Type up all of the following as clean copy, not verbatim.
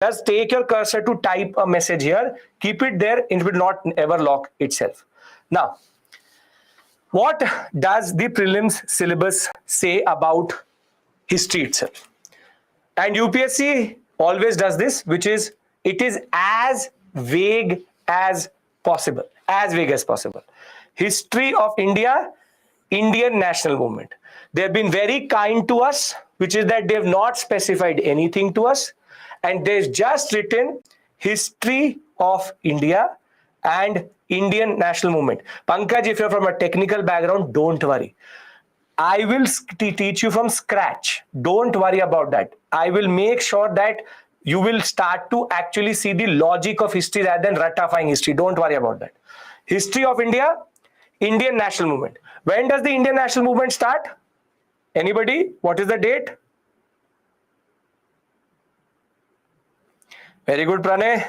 Just take your cursor to type a message here, keep it there, it will not ever lock itself. Now, what does the prelims syllabus say about history itself? And UPSC always does this, which is it is as vague as possible, as vague as possible. History of India, Indian national movement. They have been very kind to us, which is that they have not specified anything to us, and they've just written history of India and Indian national movement. Pankaj, if you're from a technical background, don't worry. I will teach you from scratch. Don't worry about that. I will make sure that you will start to actually see the logic of history rather than ratifying history. Don't worry about that. History of India, Indian national movement. When does the Indian national movement start? Anybody? What is the date? Very good, Pranay.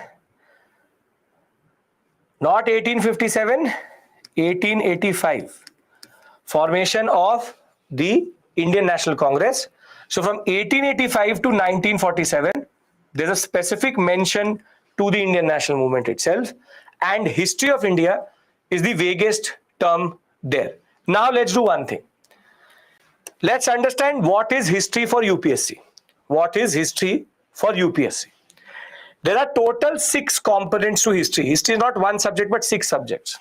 Not 1857, 1885. Formation of the Indian National Congress. So from 1885 to 1947, there's a specific mention to the Indian national movement itself, and history of India is the vaguest term there. Now let's do one thing. Let's understand what is history for UPSC. What is history for UPSC? There are total 6 components to history. History is not one subject but 6 subjects.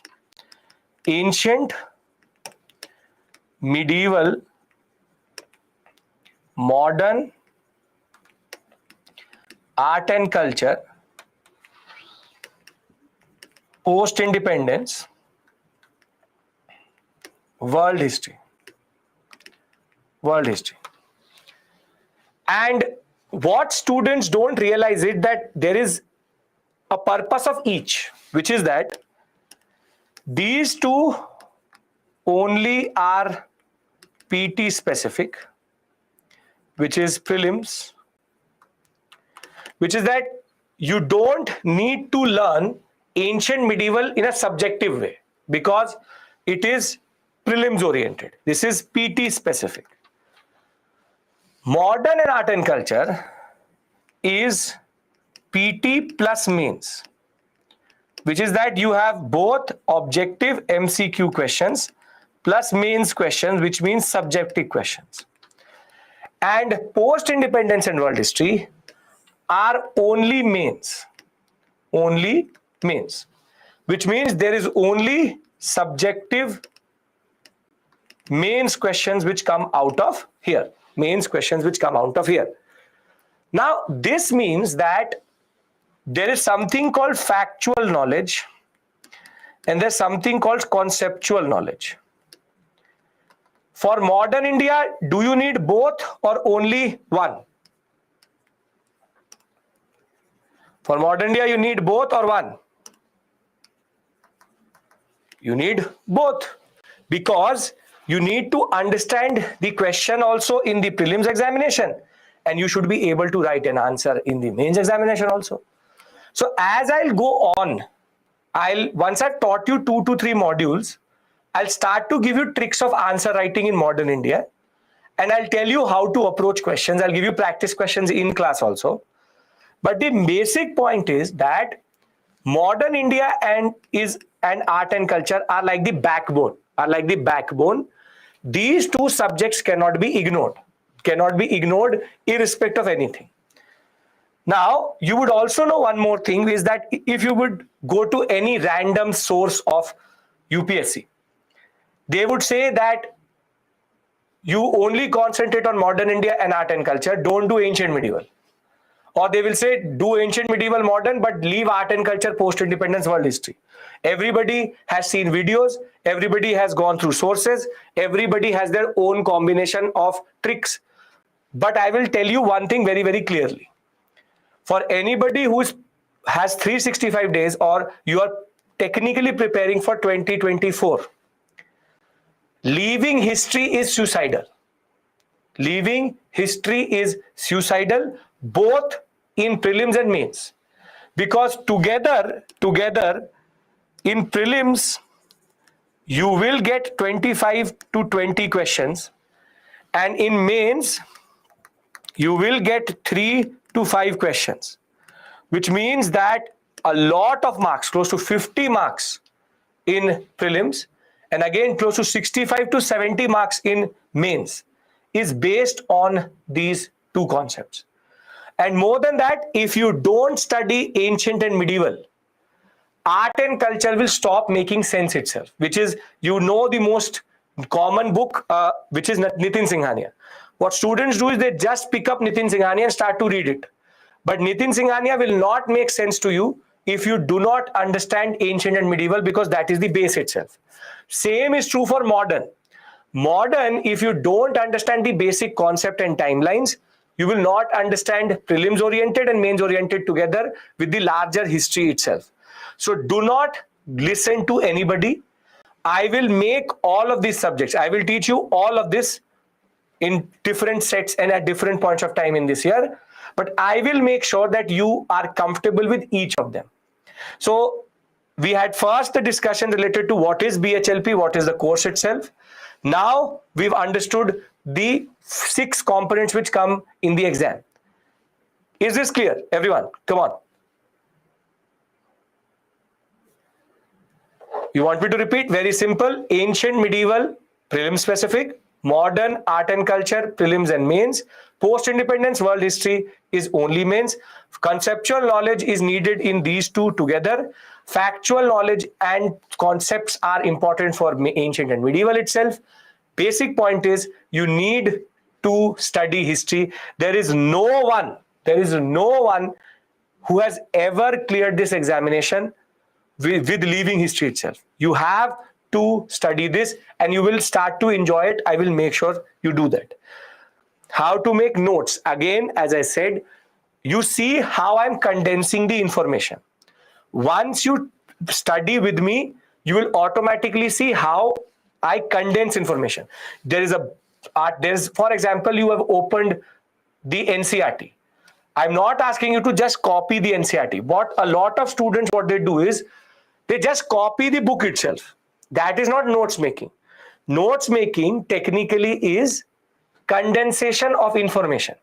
Ancient, medieval, modern, art and culture, post-independence, world history. World history. And what students don't realize is that there is a purpose of each, which is that these 2 only are PT specific, which is prelims, which is that you don't need to learn ancient medieval in a subjective way because it is prelims oriented. This is PT specific. Modern and art and culture is PT plus mains, which is that you have both objective MCQ questions plus mains questions, which means subjective questions. And post-independence and world history are only mains, which means there is only subjective mains questions which come out of here. Now, this means that there is something called factual knowledge and there's something called conceptual knowledge. For modern India, do you need both or only one? For modern India, you need both or one? You need both, because you need to understand the question also in the prelims examination, and you should be able to write an answer in the mains examination also. So as I'll go on, once I've taught you 2 to 3 modules, I'll start to give you tricks of answer writing in modern India, and I'll tell you how to approach questions. I'll give you practice questions in class also. But the basic point is that modern India and art and culture are like the backbone. These 2 subjects cannot be ignored. Irrespective of anything. Now, you would also know one more thing is that if you would go to any random source of UPSC, they would say that you only concentrate on modern India and art and culture, don't do ancient medieval. Or they will say do ancient medieval modern but leave art and culture, post-independence, world history. Everybody has seen videos, everybody has gone through sources, everybody has their own combination of tricks. But I will tell you one thing very, very clearly. For anybody who has 365 days or you are technically preparing for 2024, leaving history is suicidal. Both in prelims and mains, because together in prelims you will get 25 to 20 questions, and in mains you will get 3 to 5 questions. which means that a lot of marks, close to 50 marks in prelims, and again close to 65 to 70 marks in mains, is based on these two concepts. And more than that, if you don't study ancient and medieval, art and culture will stop making sense itself, which is, you know, the most common book, which is Nitin Singhania. What students do is they just pick up Nitin Singhania and start to read it. But Nitin Singhania will not make sense to you if you do not understand ancient and medieval, because that is the base itself. Same is true for modern. Modern, if you don't understand the basic concept and timelines, you will not understand prelims oriented and mains oriented together with the larger history itself. So do not listen to anybody. I will make all of these subjects, I will teach you all of this in different sets and at different points of time in this year, but I will make sure that you are comfortable with each of them. So we had first the discussion related to what is BHLP, what is the course itself. Now we've understood the 6 components which come in the exam. Is this clear, everyone? Come on. You want me to repeat? Very simple. Ancient, medieval, prelim specific. Modern, art and culture, prelims and mains. Post-independence, world history is only mains. Conceptual knowledge is needed in these two together. Factual knowledge and concepts are important for ancient and medieval itself. Basic point is you need to study history. There is no one who has ever cleared this examination with leaving history itself. You have to study this and you will start to enjoy it. I will make sure you do that. How to make notes? Again, as I said, you see how I'm condensing the information. Once you study with me, you will automatically see how I condense information. There's, for example, you have opened the NCERT. I'm not asking you to just copy the NCERT. What a lot of students, what they do is, they just copy the book itself. That is not notes making. Notes making technically is condensation of information.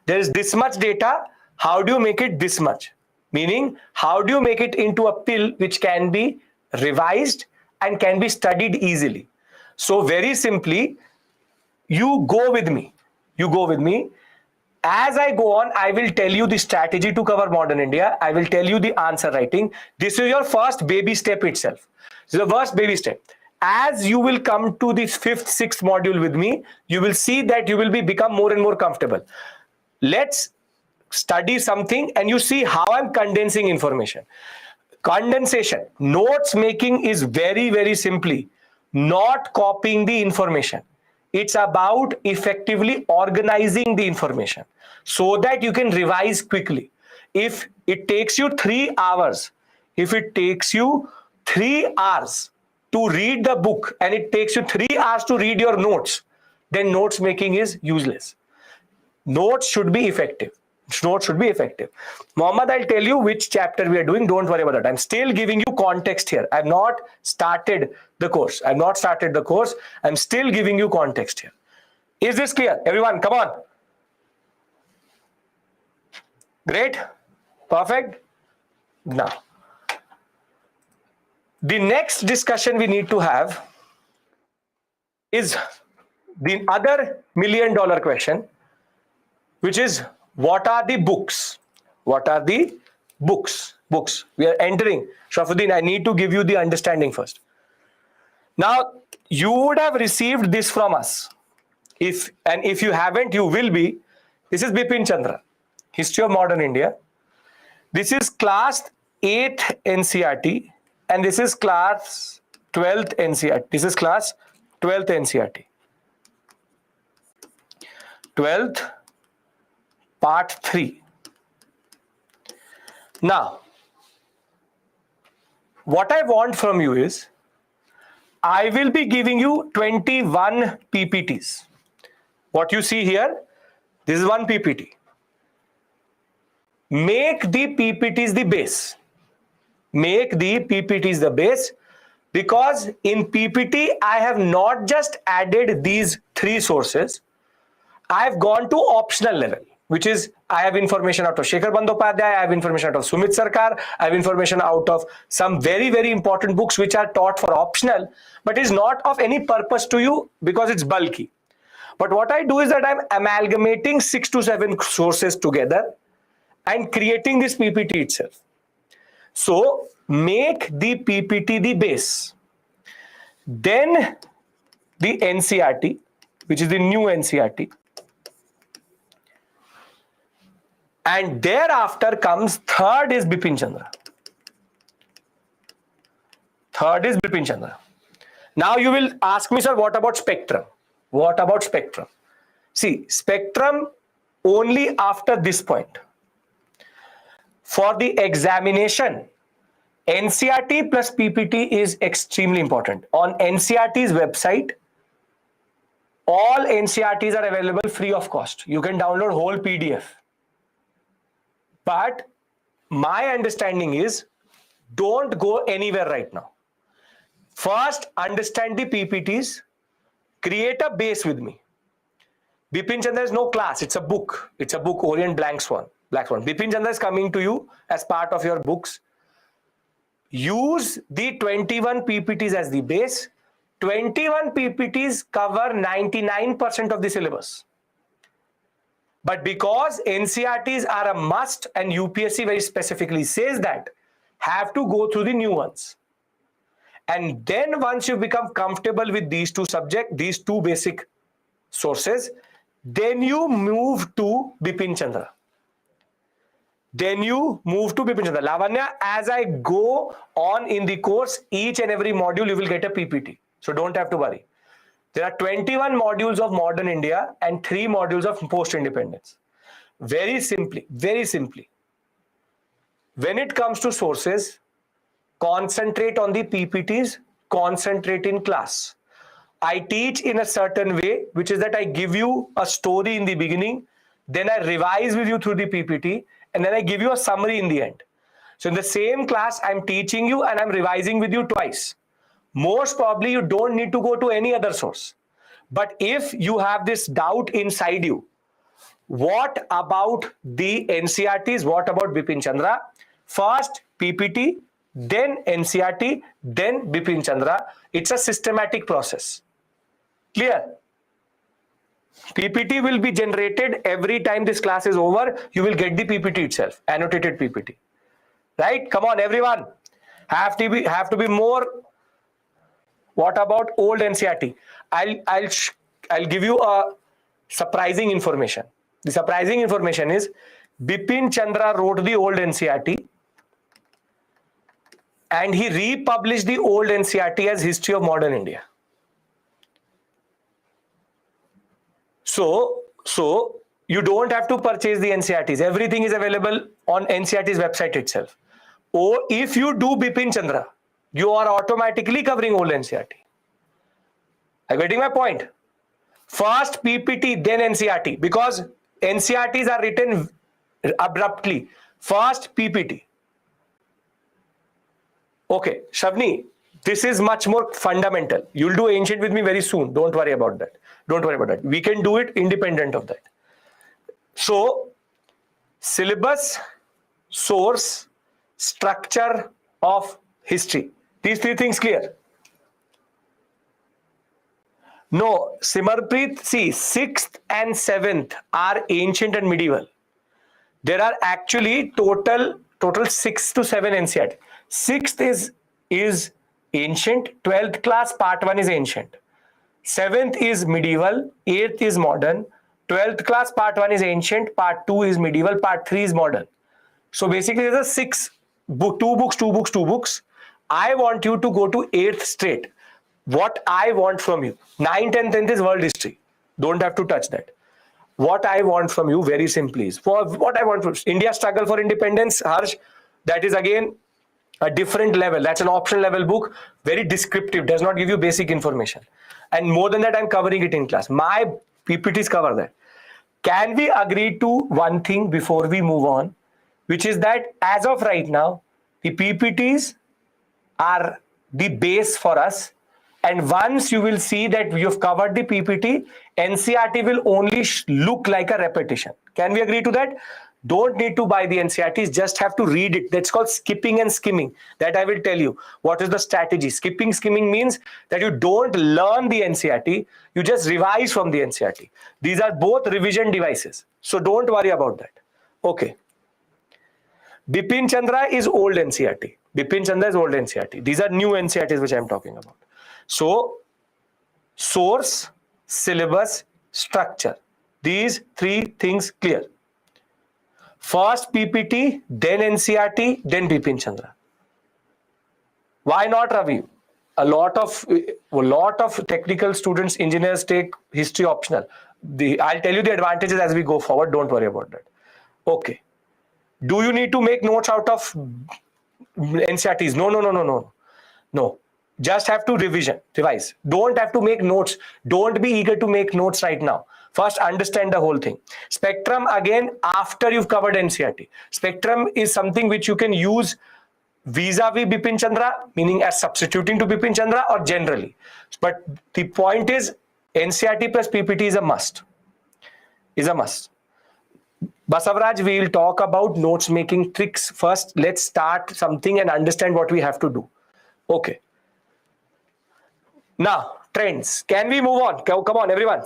There is this much data. How do you make it this much? Meaning, how do you make it into a pill which can be revised and can be studied easily? So very simply, you go with me. You go with me. As I go on, I will tell you the strategy to cover modern India. I will tell you the answer writing. This is your first baby step itself. This is the first baby step. As you will come to the 5th, 6th module with me, you will see that you will become more and more comfortable. Let's study something and you see how I'm condensing information. Condensation. Notes making is very, very simply not copying the information. It's about effectively organizing the information so that you can revise quickly. If it takes you 3 hours, if it takes you 3 hours to read the book and it takes you 3 hours to read your notes, then notes making is useless. Notes should be effective. Notes should be effective. Mohammed, I'll tell you which chapter we are doing. Don't worry about that. I'm still giving you context here. I've not started the course. I'm still giving you context here. Is this clear? Everyone, come on. Great. Perfect. Now, the next discussion we need to have is the other $1 million question, which is, what are the books? What are the books? Books. We are entering. Sharafuddin, I need to give you the understanding first. Now, you would have received this from us. If you haven't, you will be. This is Bipin Chandra, History of Modern India. This is class 8th NCERT, and this is class 12th NCERT. This is class 12th NCERT. 12th. Part 3. Now, what I want from you is, I will be giving you 21 PPTs. What you see here, this is one PPT. Make the PPTs the base. Make the PPTs the base, because in PPT, I have not just added these 3 sources. I have gone to optional level. which is I have information out of Shekhar Bandyopadhyay, I have information out of Sumit Sarkar, I have information out of some very, very important books which are taught for optional, but is not of any purpose to you because it's bulky. But what I do is that I'm amalgamating 6 to 7 sources together and creating this PPT itself. So make the PPT the base. Then the NCERT, which is the new NCERT. And thereafter comes third is Bipin Chandra. Third is Bipin Chandra. Now you will ask me, sir, what about spectrum? What about spectrum? See, spectrum only after this point. For the examination, NCERT plus PPT is extremely important. On NCERT's website, all NCERTs are available free of cost. You can download whole PDF. But my understanding is, don't go anywhere right now. First, understand the PPTs. Create a base with me. Bipin Chandra is no class. It's a book. It's a book, Orient Black Swan. Bipin Chandra is coming to you as part of your books. Use the 21 PPTs as the base. 21 PPTs cover 99% of the syllabus. But because NCERTs are a must and UPSC very specifically says that, have to go through the new ones. And then once you become comfortable with these two subjects, these two basic sources, then you move to Bipin Chandra. Lavanya, as I go on in the course, each and every module you will get a PPT. So don't have to worry. There are 21 modules of modern India and 3 modules of post-independence. Very simply, when it comes to sources, concentrate on the PPTs, concentrate in class. I teach in a certain way, which is that I give you a story in the beginning, then I revise with you through the PPT, and then I give you a summary in the end. So in the same class, I'm teaching you and I'm revising with you twice. Most probably you don't need to go to any other source. But if you have this doubt inside you, what about the NCERTs? What about Bipin Chandra? First PPT, then NCERT, then Bipin Chandra. It's a systematic process. Clear? PPT will be generated every time this class is over. You will get the PPT itself, annotated PPT. Right? Come on, everyone. Have to be more. What about old NCERT? I'll give you a surprising information. The surprising information is Bipin Chandra wrote the old NCERT and he republished the old NCERT as History of Modern India. So you don't have to purchase the NCERTs. Everything is available on NCERT's website itself. Or if you do Bipin Chandra, you are automatically covering old NCERT. Are you getting my point? First PPT, then NCERT, because NCERTs are written abruptly. First PPT. Okay, Shavni, this is much more fundamental. You'll do ancient with me very soon. Don't worry about that. We can do it independent of that. So, syllabus, source, structure of history. These 3 things clear? No, Simarpreet, see, 6th and 7th are ancient and medieval. There are actually total 6 to 7 NCERT. 6th is ancient, 12th class part 1 is ancient. 7th is medieval, 8th is modern, 12th class part 1 is ancient, part 2 is medieval, part 3 is modern. So basically there's a 2 books. I want you to go to 8th straight. What I want from you, 9th and 10th is world history. Don't have to touch that. What I want from you very simply is, what I want from India struggle for independence, Harsh, that is again a different level. That's an optional level book, very descriptive, does not give you basic information. And more than that, I'm covering it in class. My PPTs cover that. Can we agree to one thing before we move on, which is that as of right now, the PPTs are the base for us And once you will see that you've covered the PPT, NCERT will only look like a repetition. Can we agree to that? Don't need to buy the NCERTs, just have to read it. That's called skipping and skimming. That I will tell you. What is the strategy? Skipping, skimming means that you don't learn the NCERT, you just revise from the NCERT. These are both revision devices. So don't worry about that. Okay. Bipin Chandra is old NCERT. Bipin Chandra is old NCERT. These are new NCERTs which I am talking about. So, source, syllabus, structure. These three things clear. First PPT, then NCERT, then Bipin Chandra. Why not Ravi? A lot of technical students, engineers take history optional. I'll tell you the advantages as we go forward. Don't worry about that. Okay. Do you need to make notes out of NCERTs? No. Just have to revise. Don't have to make notes. Don't be eager to make notes right now. First, understand the whole thing. Spectrum, again, after you've covered NCERT. Spectrum is something which you can use vis-a-vis Bipin Chandra, meaning as substituting to Bipin Chandra or generally. But the point is, NCERT plus PPT is a must. Basavaraj, we will talk about notes making tricks. First, let's start something and understand what we have to do. Okay. Now, trends. Can we move on? Come on, everyone.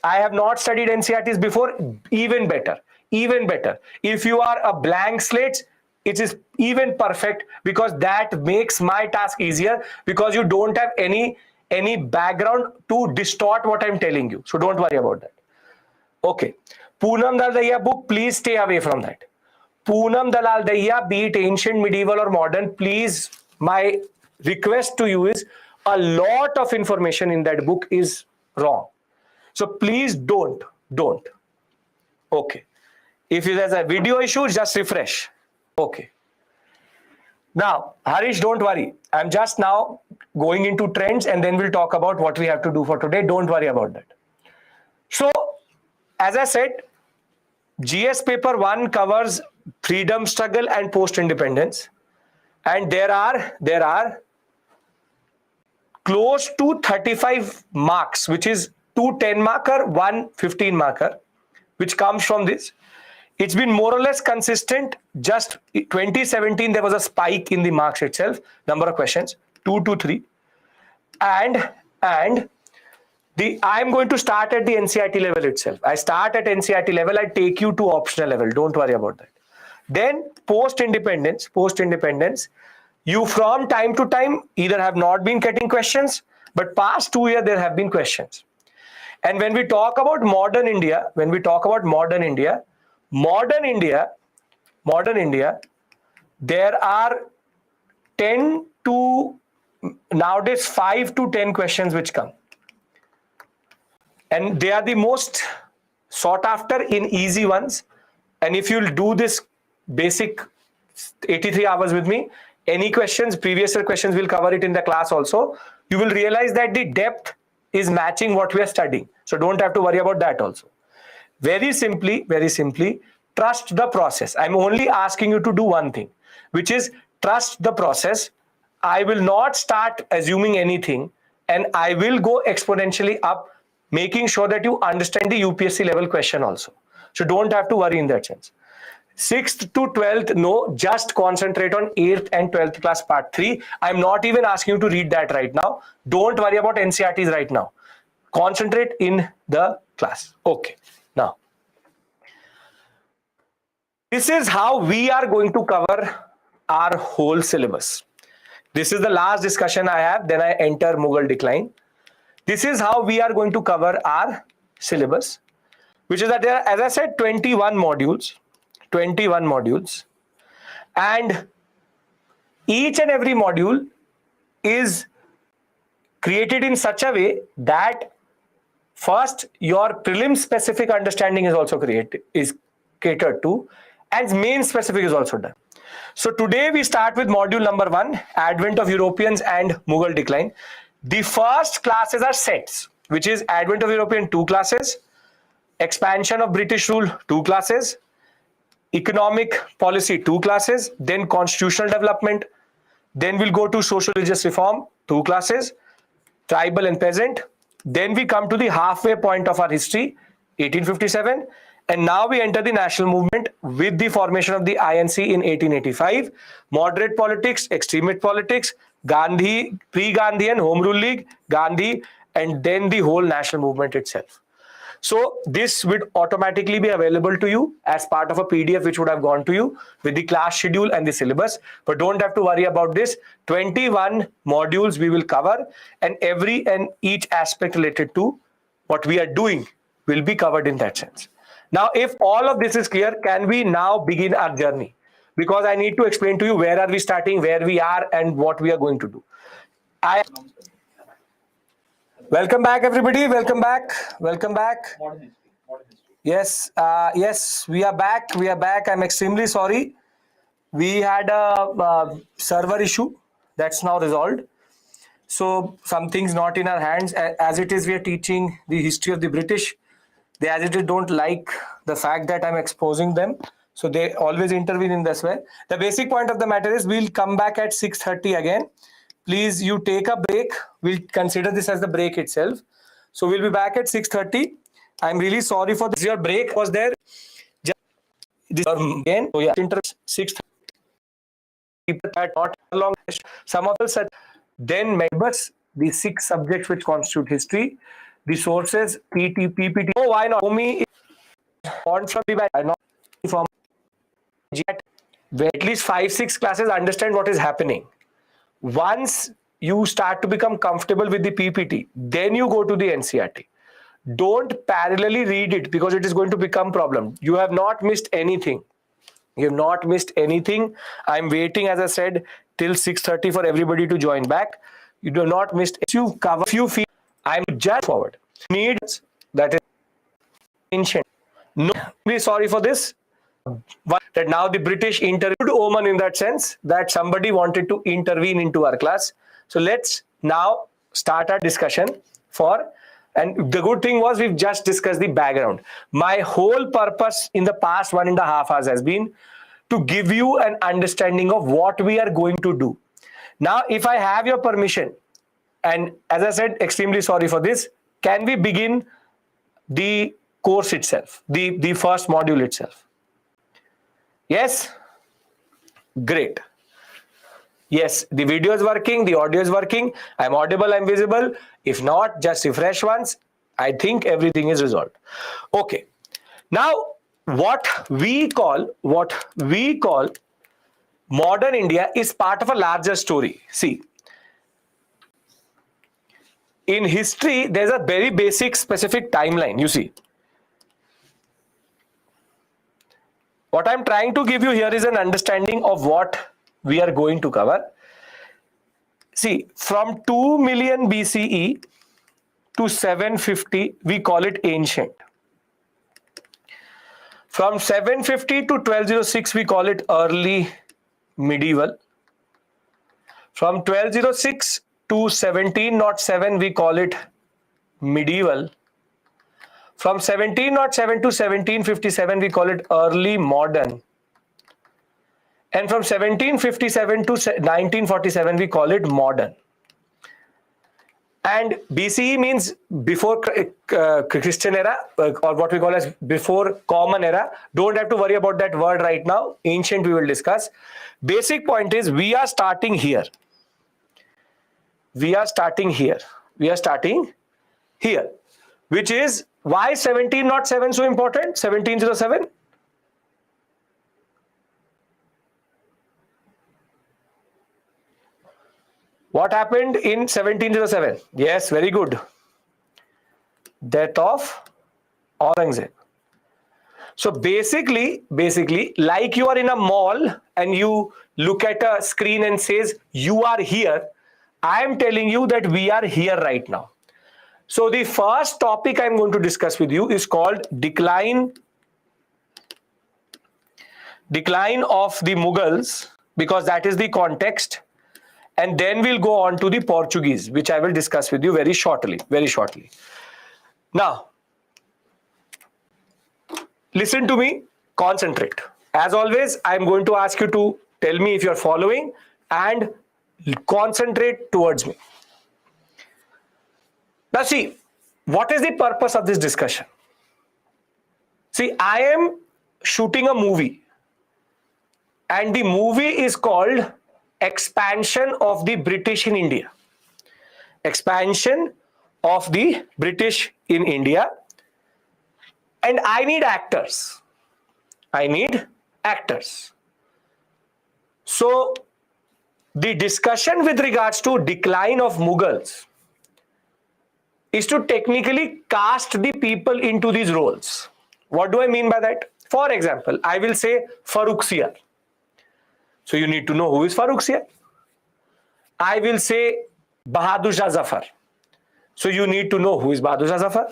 I have not studied NCERTs before. Even better. If you are a blank slate, it is even perfect, because that makes my task easier, because you don't have any background to distort what I'm telling you. So don't worry about that. Okay. Poonam Dalal Dahiya book, please stay away from that. Poonam Dalal Dahiya, be it ancient, medieval or modern, please, my request to you is, a lot of information in that book is wrong. So please don't. Okay. If there's a video issue, just refresh. Okay. Now, Harish, don't worry. I'm just now going into trends and then we'll talk about what we have to do for today. Don't worry about that. So, as I said, GS paper 1 covers freedom struggle and post-independence. And there are close to 35 marks, which is 2 10 marker, 1 15 marker, which comes from this. It's been more or less consistent. Just 2017, there was a spike in the marks itself, number of questions, 2 to 3. And I'm going to start at the NCERT level itself. I start at NCERT level, I take you to optional level. Don't worry about that. Then post-independence, you from time to time either have not been getting questions, but past 2 years there have been questions. And when we talk about modern India, there are 10 to nowadays 5 to 10 questions which come. And they are the most sought after in easy ones. And if you'll do this basic 83 hours with me, any questions, previous year questions, we'll cover it in the class also. You will realize that the depth is matching what we are studying. So don't have to worry about that also. Very simply, trust the process. I'm only asking you to do one thing, which is trust the process. I will not start assuming anything, and I will go exponentially up, making sure that you understand the UPSC level question also. So don't have to worry in that sense. 6th to 12th, no, just concentrate on 8th and 12th class part 3. I'm not even asking you to read that right now. Don't worry about NCERTs right now. Concentrate in the class. Okay. Now, this is how we are going to cover our whole syllabus. This is the last discussion I have, then I enter Mughal decline. This is how we are going to cover our syllabus, which is that there are, as I said, 21 modules, and each and every module is created in such a way that first your prelim specific understanding is also catered to, and main specific is also done. So today we start with module number 1, Advent of Europeans and Mughal decline. The first classes are sets, which is Advent of European 2 classes, Expansion of British rule 2 classes, Economic policy 2 classes, then Constitutional development, then we'll go to Social religious reform 2 classes, tribal and peasant. Then we come to the halfway point of our history, 1857. And now we enter the national movement with the formation of the INC in 1885. Moderate politics, extremist politics, Gandhi, pre-Gandhian Home Rule League, Gandhi, and then the whole national movement itself. So this would automatically be available to you as part of a PDF which would have gone to you with the class schedule and the syllabus. But don't have to worry about this. 21 modules we will cover, and every and each aspect related to what we are doing will be covered in that sense. Now, if all of this is clear, can we now begin our journey? Because I need to explain to you where are we starting, where we are, and what we are going to do. Welcome back, everybody. Welcome back. Welcome back. Modern history. Yes, yes, we are back. We are back. I'm extremely sorry. We had a server issue that's now resolved. So some things not in our hands. As it is, we are teaching the history of the British. They, as it is, don't like the fact that I'm exposing them. So they always intervene in this way. The basic point of the matter is we'll come back at 6:30 again. Please, you take a break. We'll consider this as the break itself. So we'll be back at 6:30. I'm really sorry for this. Your break was there. Again, so yeah, 6:30. People had not long. Some of us said, then members, the 6 subjects which constitute history, the sources, PT, PPT. Oh, why not? For me, fonts from the back. Not from where at least 5-6 classes understand what is happening. Once you start to become comfortable with the PPT, then you go to the NCERT. Don't parallelly read it because it is going to become problem. You have not missed anything. You have not missed anything. I'm waiting, as I said, till 6:30 for everybody to join back. You do not miss. If you cover few feet, I'm just forward. Needs that is ancient. No, be sorry for this. That now the British interviewed omen in that sense that somebody wanted to intervene into our class. So let's now start our discussion and the good thing was we've just discussed the background. My whole purpose in the past 1.5 hours has been to give you an understanding of what we are going to do. Now, if I have your permission, and as I said, extremely sorry for this, can we begin the course itself, the first module itself? Yes? Great. Yes, the video is working, the audio is working, I'm audible, I'm visible. If not, just refresh once. I think everything is resolved. Okay. Now, what we call modern India is part of a larger story. See, in history, there's a very basic specific timeline, you see. What I'm trying to give you here is an understanding of what we are going to cover. See, from 2 million BCE to 750, we call it ancient. From 750 to 1206, we call it early medieval. From 1206 to 1707, we call it medieval. From 1707 to 1757, we call it early modern. And from 1757 to 1947, we call it modern. And BCE means before Christian era, or what we call as before common era. Don't have to worry about that word right now. Ancient we will discuss. Basic point is we are starting here. We are starting here. We are starting here. Which is why 1707 so important? 1707. What happened in 1707? Yes, very good. Death of Aurangzeb. So basically, like you are in a mall and you look at a screen and says, you are here. I am telling you that we are here right now. So the first topic I'm going to discuss with you is called decline of the Mughals, because that is the context. And then we'll go on to the Portuguese, which I will discuss with you very shortly. Now, listen to me, concentrate. As always, I'm going to ask you to tell me if you're following and concentrate towards me. Now see, what is the purpose of this discussion? See, I am shooting a movie, and the movie is called Expansion of the British in India. Expansion of the British in India. And I need actors. I need actors. So the discussion with regards to decline of Mughals is to technically cast the people into these roles. What do I mean by that? For example, I will say Farrukhsiyar. So you need to know who is Farrukhsiyar. I will say Bahadur Shah Zafar. So you need to know who is Bahadur Shah Zafar.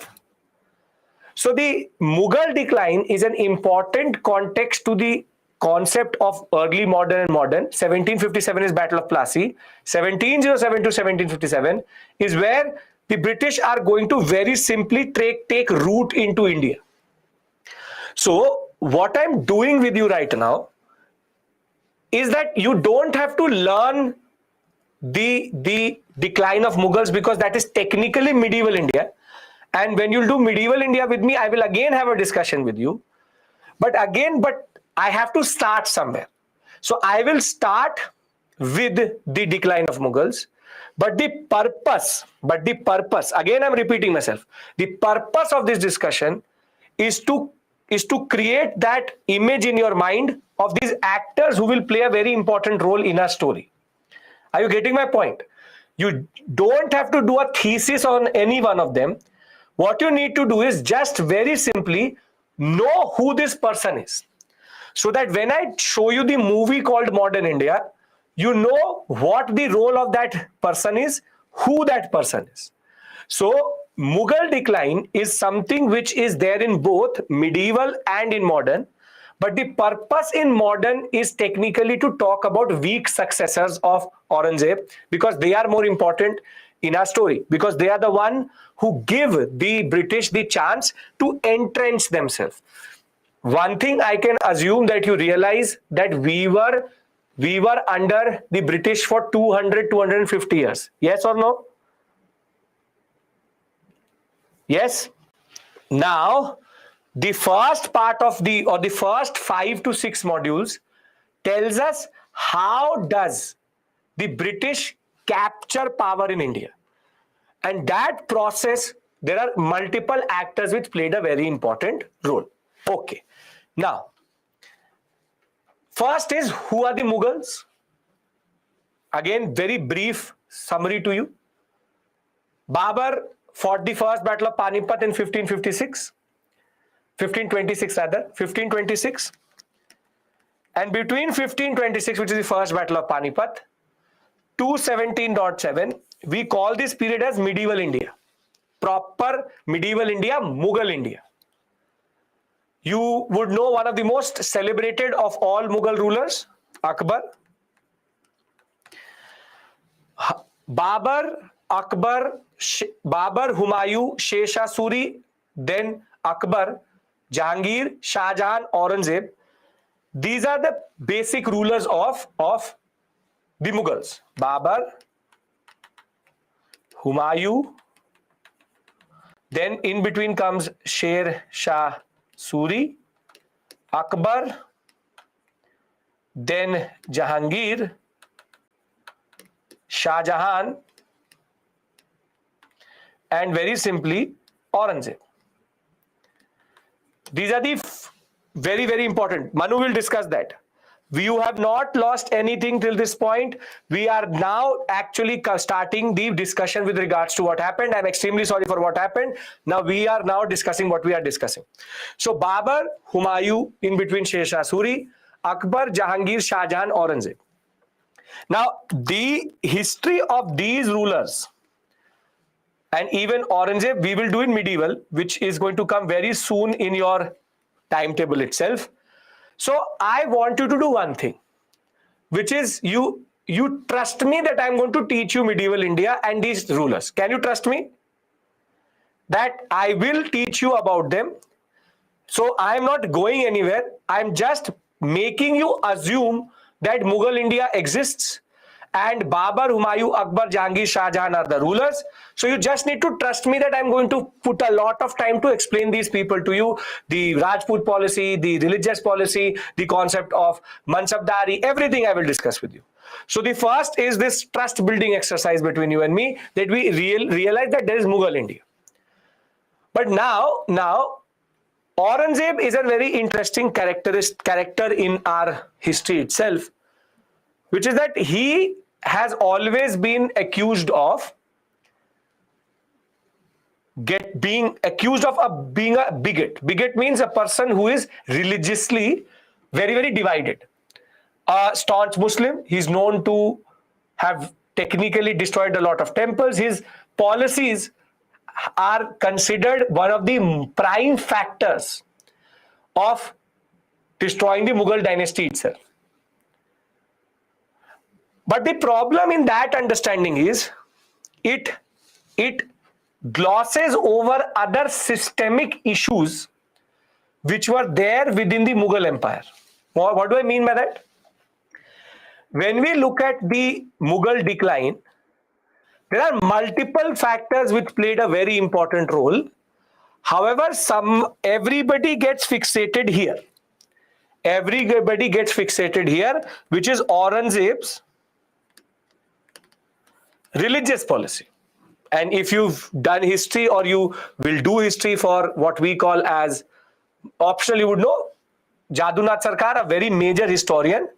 So the Mughal decline is an important context to the concept of early modern and modern. 1757 is Battle of Plassey. 1707 to 1757 is where the British are going to very simply take root into India. So what I'm doing with you right now is that you don't have to learn the decline of Mughals, because that is technically medieval India. And when you'll do medieval India with me, I will again have a discussion with you. But I have to start somewhere. So I will start with the decline of Mughals. But the purpose, again I'm repeating myself, the purpose of this discussion is to create that image in your mind of these actors who will play a very important role in our story. Are you getting my point? You don't have to do a thesis on any one of them. What you need to do is just very simply know who this person is, so that when I show you the movie called Modern India, you know what the role of that person is, who that person is. So Mughal decline is something which is there in both medieval and in modern. But the purpose in modern is technically to talk about weak successors of Aurangzeb, because they are more important in our story, because they are the one who give the British the chance to entrench themselves. One thing I can assume that you realize that we were under the British for 250 years. Yes or no? Yes. Now, the first part of the first 5 to 6 modules tells us how does the British capture power in India. And that process, there are multiple actors which played a very important role. Okay. Now, first is, who are the Mughals? Again, very brief summary to you. Babur fought the first Battle of Panipat in 1556. 1526. And between 1526, which is the first Battle of Panipat, to 1707, we call this period as medieval India. Proper medieval India, Mughal India. You would know one of the most celebrated of all Mughal rulers, Akbar. Babur, Humayun, Sher Shah Suri, then Akbar, Jahangir, Shah Jahan, Aurangzeb. These are the basic rulers of the Mughals. Babur, Humayun, then in between comes Sher Shah Suri, Akbar, then Jahangir, Shah Jahan, and very simply Aurangzeb. These are the very, very important. Manu will discuss that. You have not lost anything till this point. We are now actually starting the discussion with regards to what happened. I'm extremely sorry for what happened. Now we are now discussing what we are discussing. So Babur, Humayun, in between Sher Shah Suri, Akbar, Jahangir, Shah Jahan, Aurangzeb. Now the history of these rulers and even Aurangzeb we will do in medieval, which is going to come very soon in your timetable itself. So I want you to do one thing, which is you trust me that I'm going to teach you medieval India and these rulers. Can you trust me that I will teach you about them? So I'm not going anywhere. I'm just making you assume that Mughal India exists and Babur, Humayun, Akbar, Jahangir, Shah Jahan are the rulers. So you just need to trust me that I'm going to put a lot of time to explain these people to you. The Rajput policy, the religious policy, the concept of Mansabdari, everything I will discuss with you. So the first is this trust building exercise between you and me, that we realize that there is Mughal India. But now Aurangzeb is a very interesting character in our history itself, which is that he has always been accused of being a bigot. Bigot means a person who is religiously very, very divided. A staunch Muslim, he's known to have technically destroyed a lot of temples. His policies are considered one of the prime factors of destroying the Mughal dynasty itself. But the problem in that understanding is it glosses over other systemic issues which were there within the Mughal Empire. What do I mean by that? When we look at the Mughal decline, there are multiple factors which played a very important role. However, everybody gets fixated here. Everybody gets fixated here, which is Aurangzeb's religious policy. And if you've done history or you will do history for what we call as optional, you would know Jadunath Sarkar, a very major historian.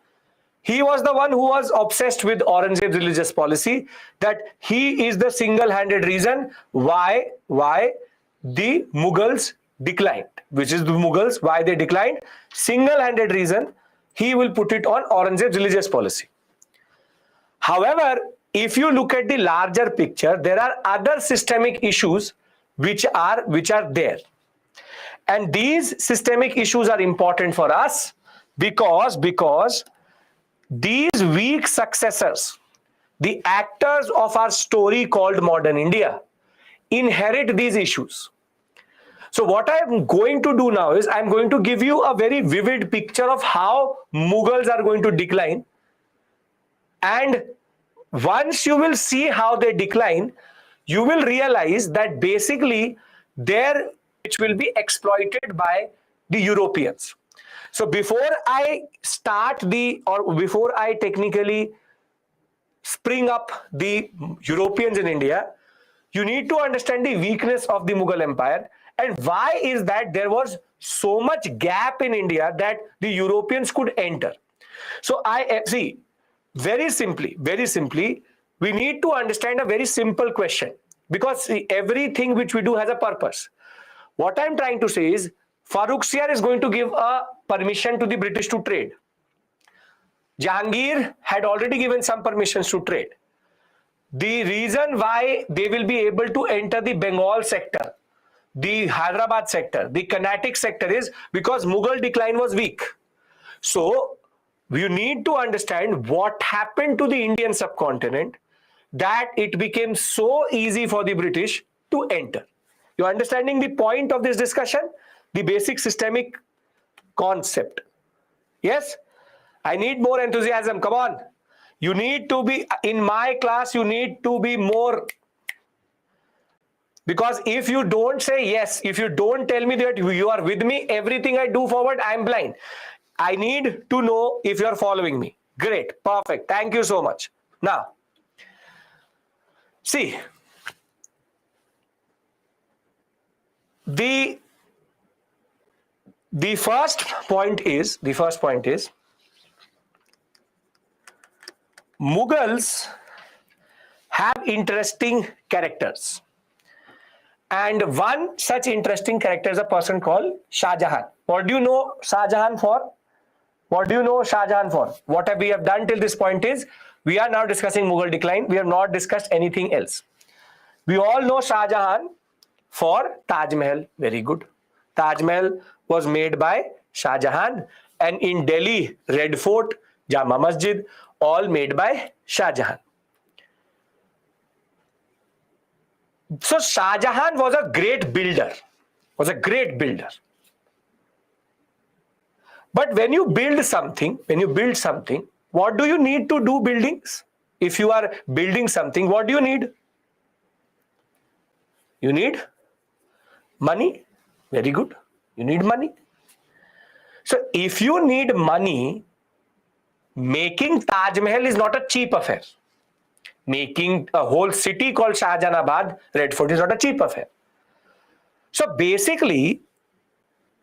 He was the one who was obsessed with Aurangzeb's religious policy, that he is the single-handed reason why the Mughals declined, which is the Mughals, why they declined. Single-handed reason, he will put it on Aurangzeb's religious policy. However, if you look at the larger picture, there are other systemic issues which are there. And these systemic issues are important for us because these weak successors, the actors of our story called modern India, inherit these issues. So what I'm going to do now is I'm going to give you a very vivid picture of how Mughals are going to decline. And once you will see how they decline, you will realize that basically which will be exploited by the Europeans. So before I before I technically spring up the Europeans in India, you need to understand the weakness of the Mughal Empire and why is that there was so much gap in India that the Europeans could enter. So very simply, we need to understand a very simple question, because everything which we do has a purpose. What I'm trying to say is Farrukhsiyar is going to give a permission to the British to trade. Jahangir had already given some permissions to trade. The reason why they will be able to enter the Bengal sector, the Hyderabad sector, the Carnatic sector is because Mughal decline was weak. So you need to understand what happened to the Indian subcontinent that it became so easy for the British to enter. You understanding the point of this discussion? The basic systemic concept. Yes? I need more enthusiasm. Come on. You need to be, in my class, you need to be more. Because if you don't say yes, if you don't tell me that you are with me, everything I do forward, I am blind. I need to know if you are following me. Great. Perfect. Thank you so much. Now, see, the first point is Mughals have interesting characters. And one such interesting character is a person called Shah Jahan. What do you know Shah Jahan for? What we have done till this point is, we are now discussing Mughal decline. We have not discussed anything else. We all know Shah Jahan for Taj Mahal. Very good. Taj Mahal was made by Shah Jahan, and in Delhi, Red Fort, Jama Masjid, all made by Shah Jahan. So Shah Jahan was a great builder. But when you build something, what do you need to do buildings? if you are building something, what do you need? You need money. Very good. You need money. So if you need money, making Taj Mahal is not a cheap affair. Making a whole city called Shahjahanabad, Red Fort, is not a cheap affair. So basically,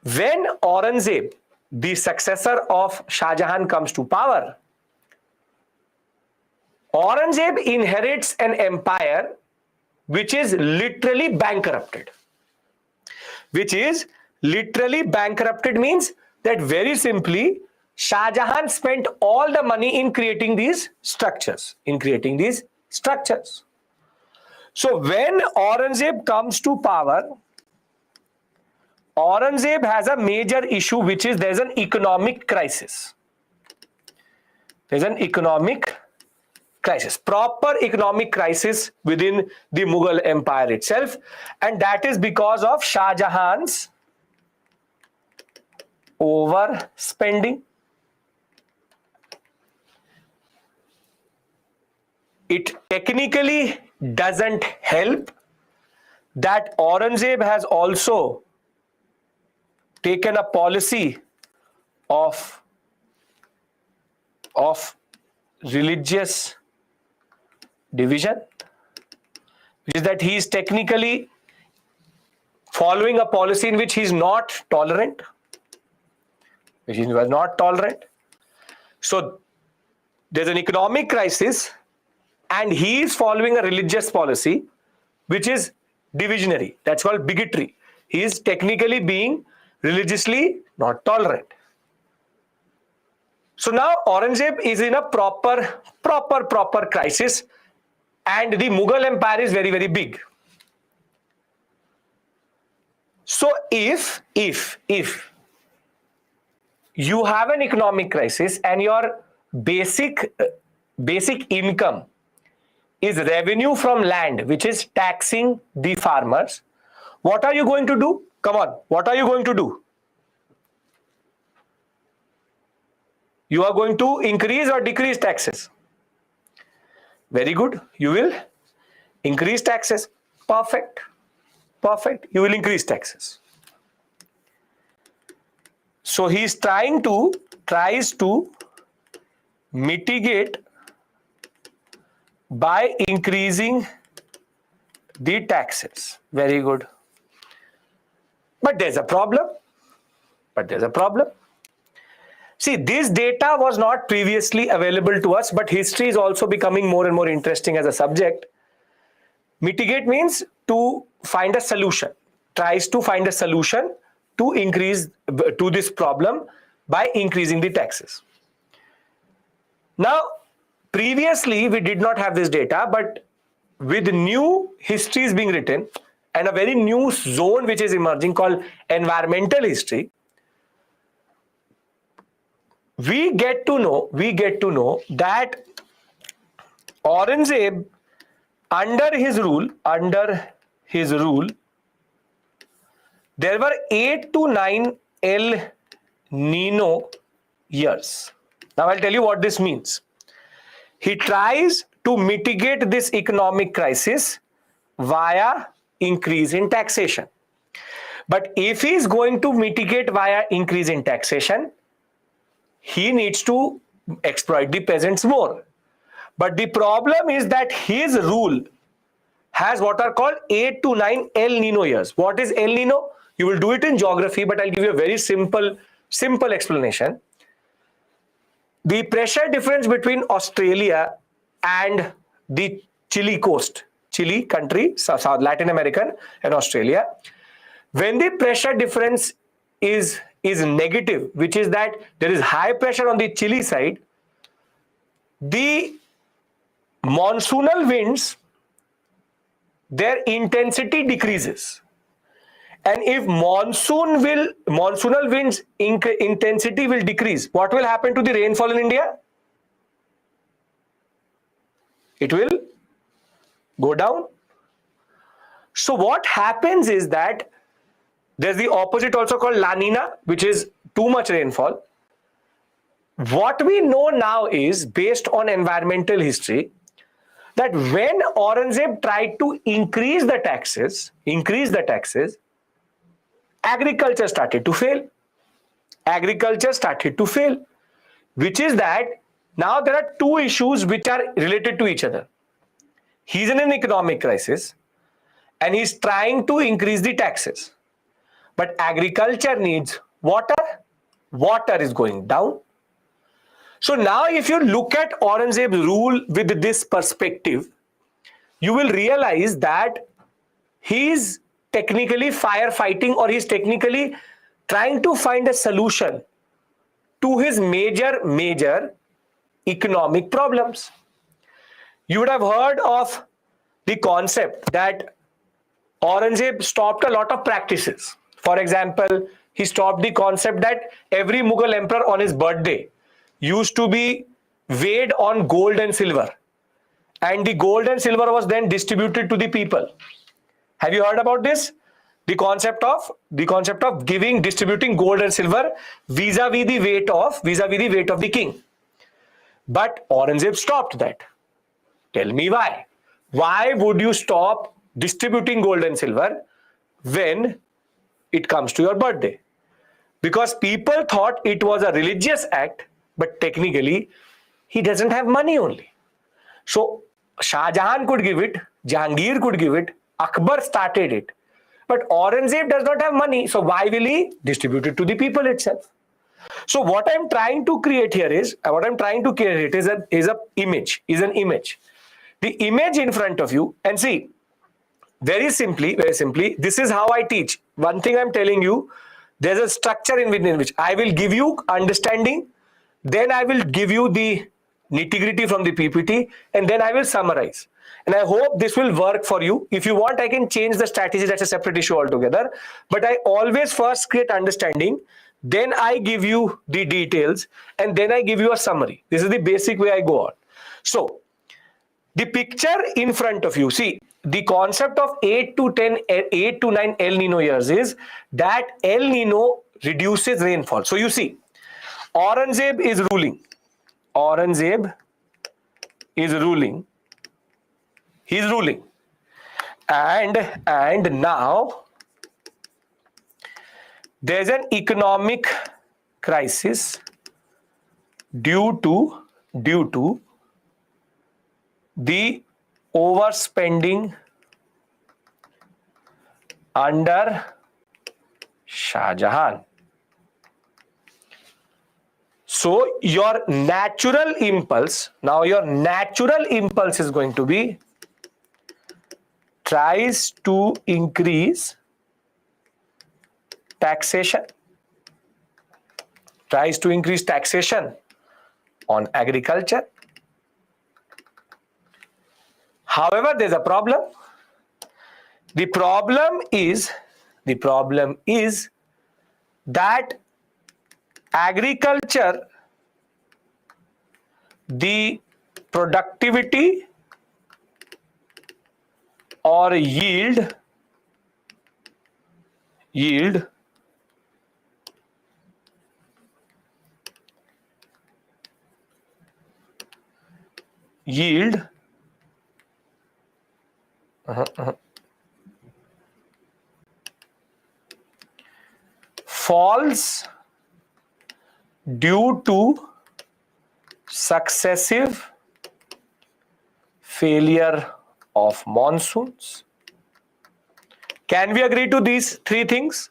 when Aurangzeb, the successor of Shah Jahan, comes to power, Aurangzeb inherits an empire which is literally bankrupted. Which is literally bankrupted means that very simply, Shah Jahan spent all the money in creating these structures. So when Aurangzeb comes to power, Aurangzeb has a major issue, which is there's an economic crisis. There's an economic crisis, proper economic crisis within the Mughal Empire itself, and that is because of Shah Jahan's overspending. It technically doesn't help that Aurangzeb has also taken a policy of religious division, which is that he is technically following a policy in which he is not tolerant, So there's an economic crisis, and he is following a religious policy which is divisionary. That's called bigotry. He is technically being religiously not tolerant. So now Aurangzeb is in a proper crisis, and the Mughal Empire is very, very big. So if you have an economic crisis and your basic income is revenue from land, which is taxing the farmers, what are you going to do? Come on, what are you going to do? You are going to increase or decrease taxes? Very good. You will increase taxes. Perfect. You will increase taxes. So he is tries to mitigate by increasing the taxes. Very good. But there's a problem. See, this data was not previously available to us, but history is also becoming more and more interesting as a subject. Mitigate means to find a solution, tries to find a solution to this problem by increasing the taxes. Now, previously we did not have this data, but with new histories being written and a very new zone which is emerging called environmental history, we get to know that Aurangzeb, under his rule, there were 8 to 9 El Nino years. Now I'll tell you what this means. He tries to mitigate this economic crisis via increase in taxation. But if he is going to mitigate via increase in taxation, he needs to exploit the peasants more. But the problem is that his rule has what are called 8 to 9 El Nino years. What is El Nino? You will do it in geography, but I'll give you a very simple explanation. The pressure difference between Australia and the Chile coast, Chile country, South Latin American and Australia, when the pressure difference is negative, which is that there is high pressure on the Chile side, the monsoonal winds, their intensity decreases. And if monsoonal winds intensity will decrease, what will happen to the rainfall in India? It will go down. So what happens is that there's the opposite also called La Nina, which is too much rainfall. What we know now is, based on environmental history, that when Aurangzeb tried to increase the taxes, agriculture started to fail. Agriculture started to fail, which is that now there are two issues which are related to each other. He's in an economic crisis and he's trying to increase the taxes. But agriculture needs water. Water is going down. So now if you look at Aurangzeb's rule with this perspective, you will realize that he's technically firefighting, or he's technically trying to find a solution to his major economic problems. You would have heard of the concept that Aurangzeb stopped a lot of practices. For example, he stopped the concept that every Mughal emperor on his birthday used to be weighed on gold and silver, and the gold and silver was then distributed to the people. Have you heard about this? The concept of distributing gold and silver vis-a-vis the weight of the king. But Aurangzeb stopped that. Tell me why. Why would you stop distributing gold and silver when it comes to your birthday? Because people thought it was a religious act, but technically he doesn't have money only. So Shah Jahan could give it, Jahangir could give it, Akbar started it. But Aurangzeb does not have money, so why will he distribute it to the people itself? So what I'm trying to create here is, an image. The image in front of you, and see, very simply, this is how I teach. One thing I'm telling you, there's a structure in which I will give you understanding, then I will give you the nitty-gritty from the PPT, and then I will summarize. And I hope this will work for you. If you want, I can change the strategy. That's a separate issue altogether. But I always first create understanding, then I give you the details, and then I give you a summary. This is the basic way I go on. So the picture in front of you, see, the concept of 8 to 9 El Nino years is that El Nino reduces rainfall. So you see, Aurangzeb is ruling. He's ruling. And now there's an economic crisis due to the overspending under Shah Jahan. So your natural impulse is going to be tries to increase taxation on agriculture. However, there's a problem. The problem is that agriculture, the productivity or yield falls due to successive failure of monsoons. Can we agree to these three things?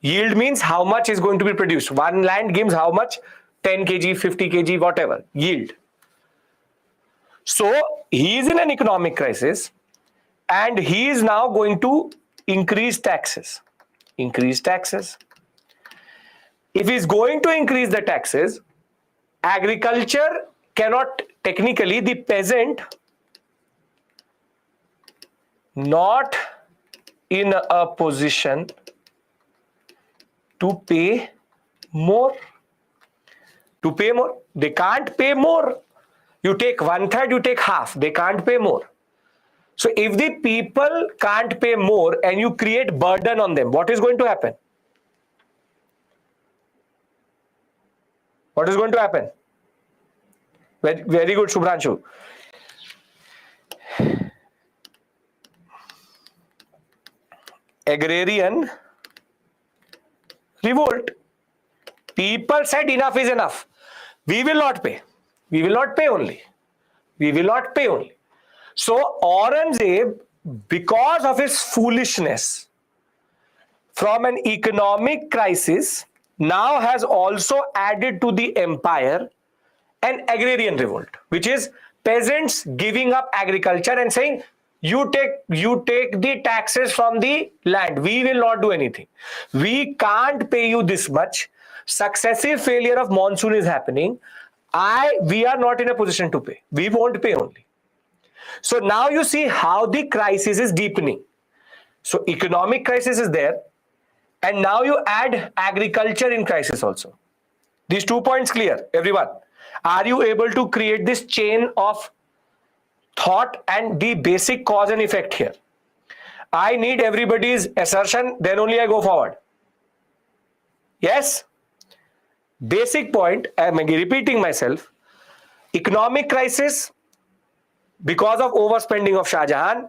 Yield means how much is going to be produced. One land gives how much? 10 kg, 50 kg, whatever. Yield. So he is in an economic crisis and he is now going to increase taxes. If he is going to increase the taxes, agriculture cannot, technically the peasant not in a position to pay more. They can't pay more. You take 1/3, you take half. They can't pay more. So if the people can't pay more and you create burden on them, what is going to happen? Very good, Shubhranshu. agrarian revolt. People said enough is enough. We will not pay. We will not pay only. We will not pay only. So Aurangzeb, because of his foolishness, from an economic crisis, now has also added to the empire an agrarian revolt, which is peasants giving up agriculture and saying, you take the taxes from the land. We will not do anything. We can't pay you this much. Successive failure of monsoon is happening. We are not in a position to pay. We won't pay only. So now you see how the crisis is deepening. So economic crisis is there. And now you add agriculture in crisis also. These 2 points clear, everyone. Are you able to create this chain of thought and the basic cause and effect here? I need everybody's assertion, then only I go forward. Yes? Basic point, I am repeating myself. Economic crisis, because of overspending of Shah Jahan,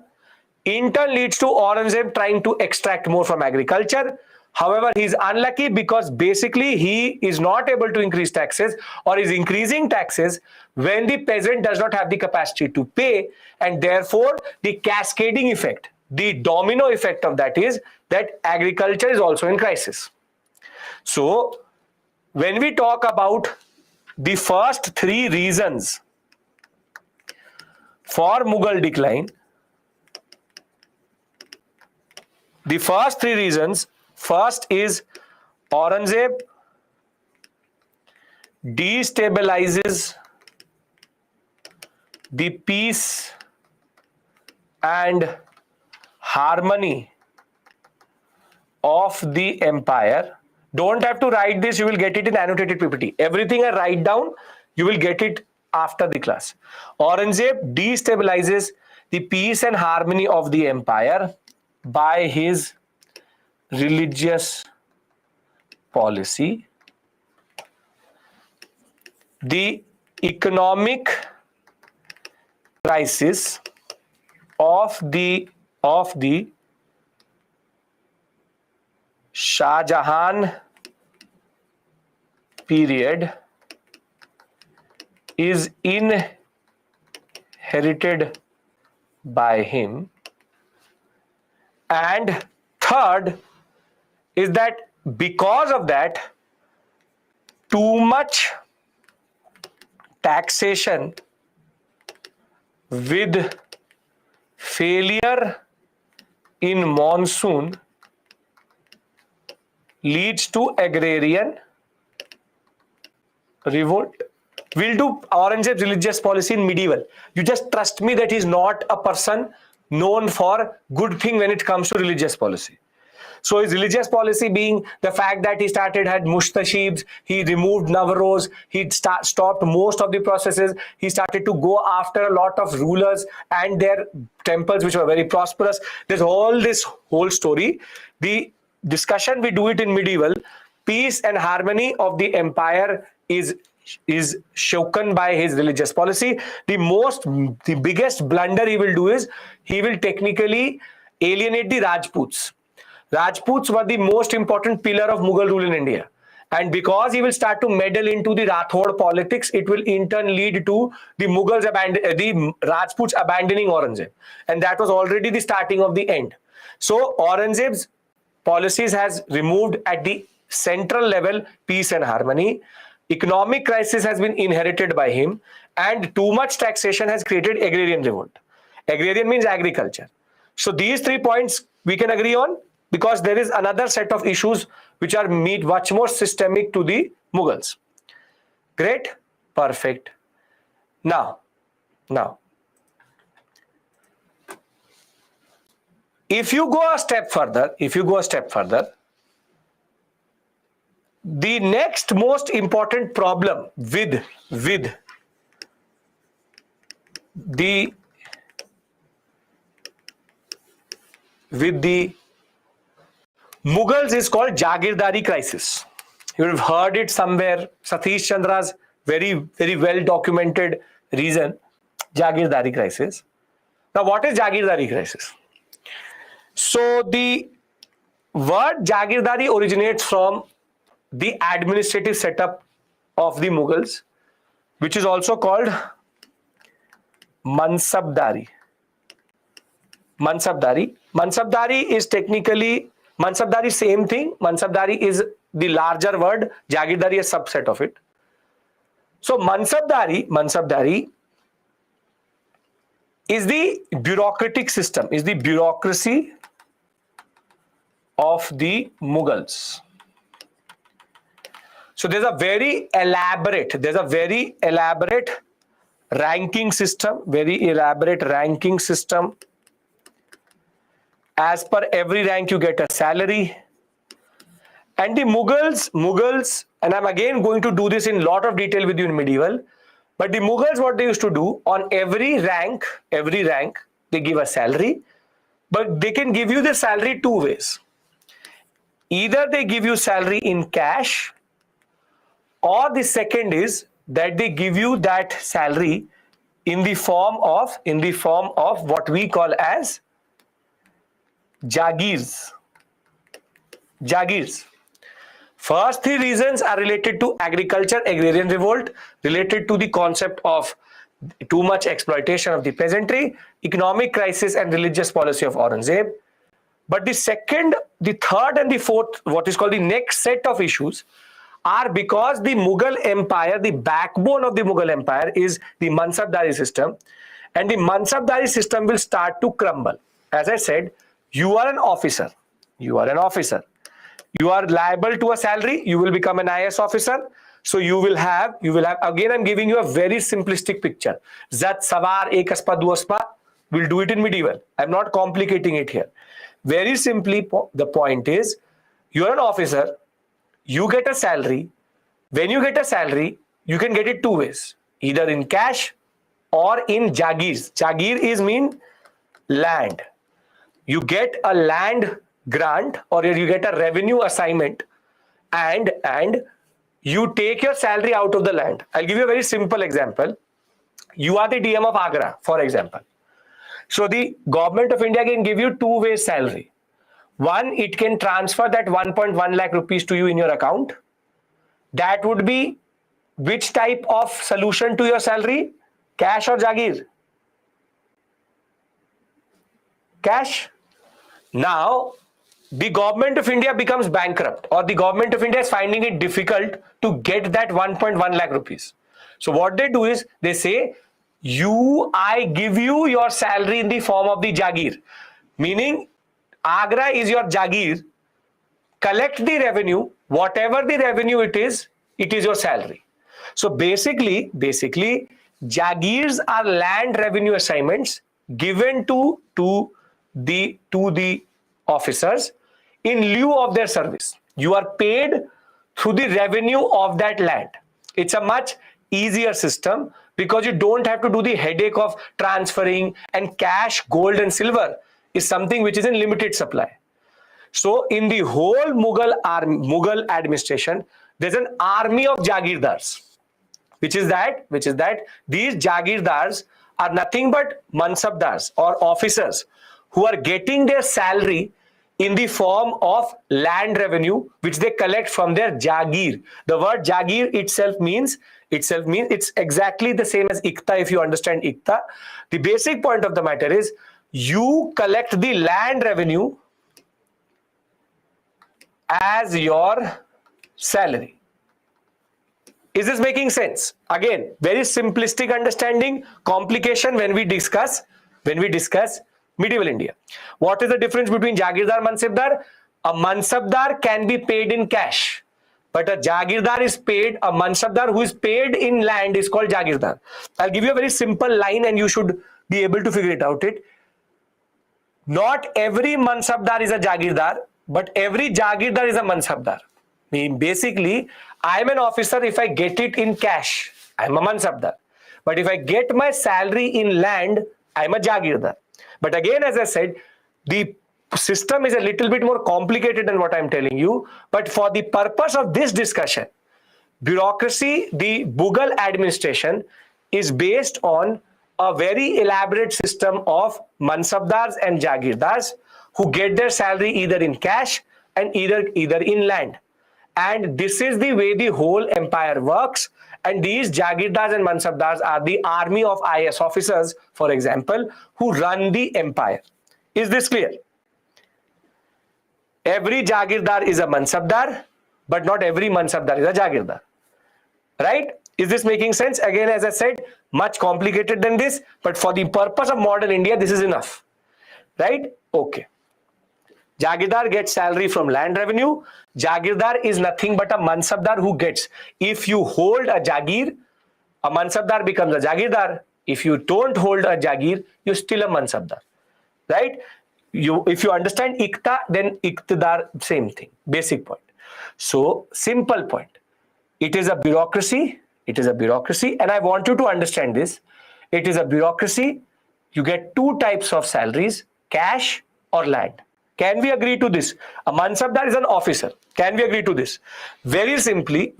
in turn leads to Aurangzeb trying to extract more from agriculture. However, he is unlucky because basically he is not able to increase taxes or is increasing taxes when the peasant does not have the capacity to pay, and therefore the cascading effect, the domino effect of that is that agriculture is also in crisis. So when we talk about the first 3 reasons for Mughal decline, the first 3 reasons, first is Aurangzeb destabilizes the peace and harmony of the empire. Don't have to write this, you will get it in annotated PPT. Everything I write down, you will get it after the class. Aurangzeb destabilizes the peace and harmony of the empire by his religious policy. The economic crisis of the Shah Jahan period is inherited by him. And third is that because of that, too much taxation with failure in monsoon leads to agrarian revolt. We'll do Aurangzeb's religious policy in medieval. You just trust me that he's not a person known for good thing when it comes to religious policy. So his religious policy being the fact that he had Mushtashibs, he removed Navroz, he stopped most of the processes, he started to go after a lot of rulers and their temples which were very prosperous. There's all this whole story. The discussion, we do it in medieval. Peace and harmony of the empire is shaken by his religious policy. The biggest blunder he will do is he will technically alienate the Rajputs. Rajputs were the most important pillar of Mughal rule in India. And because he will start to meddle into the Rathod politics, it will in turn lead to the the Rajputs abandoning Aurangzeb. And that was already the starting of the end. So Aurangzeb's policies has removed at the central level peace and harmony. Economic crisis has been inherited by him, and too much taxation has created agrarian revolt. Agrarian means agriculture. So these 3 points we can agree on, because there is another set of issues which are much more systemic to the Mughals. Great, perfect. Now, if you go a step further, the next most important problem with the Mughals is called Jagirdari crisis. You have heard it somewhere. Satish Chandra's very, very well documented reason, Jagirdari crisis. Now, what is Jagirdari crisis? So the word Jagirdari originates from the administrative setup of the Mughals, which is also called Mansabdari. Mansabdari is technically, Mansabdari same thing. Mansabdari is the larger word, Jagirdari is a subset of it. So Mansabdari is the bureaucratic system, is the bureaucracy of the Mughals. So there's a very elaborate ranking system, As per every rank you get a salary. And the Mughals, and I'm again going to do this in a lot of detail with you in medieval, but the Mughals, what they used to do, on every rank, they give a salary, but they can give you the salary two ways. Either they give you salary in cash, or the second is that they give you that salary in the form of what we call as Jagirs. First three reasons are related to agriculture, agrarian revolt, related to the concept of too much exploitation of the peasantry, economic crisis and religious policy of Aurangzeb. But the second, the third and the fourth, what is called the next set of issues, are because the Mughal Empire, the backbone of the Mughal Empire is the Mansabdari system, and the Mansabdari system will start to crumble. As I said, you are an officer. You are liable to a salary. You will become an IS officer. So you will have, again, I'm giving you a very simplistic picture. Zat, Savar, Ekaspa, Duaspa, we'll do it in medieval. I'm not complicating it here. Very simply, the point is, you're an officer, you get a salary. When you get a salary, you can get it two ways, either in cash or in Jagirs. Jagir is mean land. You get a land grant or you get a revenue assignment, and you take your salary out of the land. I'll give you a very simple example. You are the DM of Agra, for example. So the government of India can give you two-way salary. One, it can transfer that 1.1 lakh rupees to you in your account. That would be which type of solution to your salary? Cash or Jagir? Cash. Now, the government of India becomes bankrupt, or the government of India is finding it difficult to get that 1.1 lakh rupees. So what they do is they say, I give you your salary in the form of the Jagir. Meaning, Agra is your Jagir. Collect the revenue, whatever the revenue it is your salary. So basically, Jagirs are land revenue assignments given to the officers in lieu of their service. You are paid through the revenue of that land. It's a much easier system because you don't have to do the headache of transferring, and cash, gold and silver is something which is in limited supply. So in the whole Mughal administration, there's an army of Jagirdars, which is that these Jagirdars are nothing but Mansabdars or officers who are getting their salary in the form of land revenue, which they collect from their Jagir. The word Jagir itself means it's exactly the same as Ikta, if you understand Ikta. The basic point of the matter is you collect the land revenue as your salary. Is this making sense? Again, very simplistic understanding, complication when we discuss medieval India. What is the difference between Jagirdar and Mansabdar? A Mansabdar can be paid in cash, but a Jagirdar is paid, a Mansabdar who is paid in land is called Jagirdar. I'll give you a very simple line and you should be able to figure it out. Not every Mansabdar is a Jagirdar, but every Jagirdar is a Mansabdar. Basically, I'm an officer. If I get it in cash, I'm a Mansabdar. But if I get my salary in land, I'm a Jagirdar. But again, as I said, the system is a little bit more complicated than what I'm telling you. But for the purpose of this discussion, bureaucracy, the Mughal administration is based on a very elaborate system of Mansabdars and Jagirdars who get their salary either in cash and either inland. And this is the way the whole empire works. And these Jagirdars and Mansabdars are the army of IS officers, for example, who run the empire. Is this clear? Every Jagirdar is a Mansabdar, but not every Mansabdar is a Jagirdar. Right? Is this making sense? Again, as I said, much complicated than this, but for the purpose of modern India, this is enough. Right? Okay. Jagirdar gets salary from land revenue. Jagirdar is nothing but a Mansabdar who gets. If you hold a Jagir, a Mansabdar becomes a Jagirdar. If you don't hold a Jagir, you're still a Mansabdar. Right? If you understand Ikta, then Iktidar, same thing. Basic point. So, simple point. It is a bureaucracy. It is a bureaucracy. And I want you to understand this. It is a bureaucracy. You get two types of salaries, cash or land. Can we agree to this? A Mansabdar is an officer. Can we agree to this? Very simply,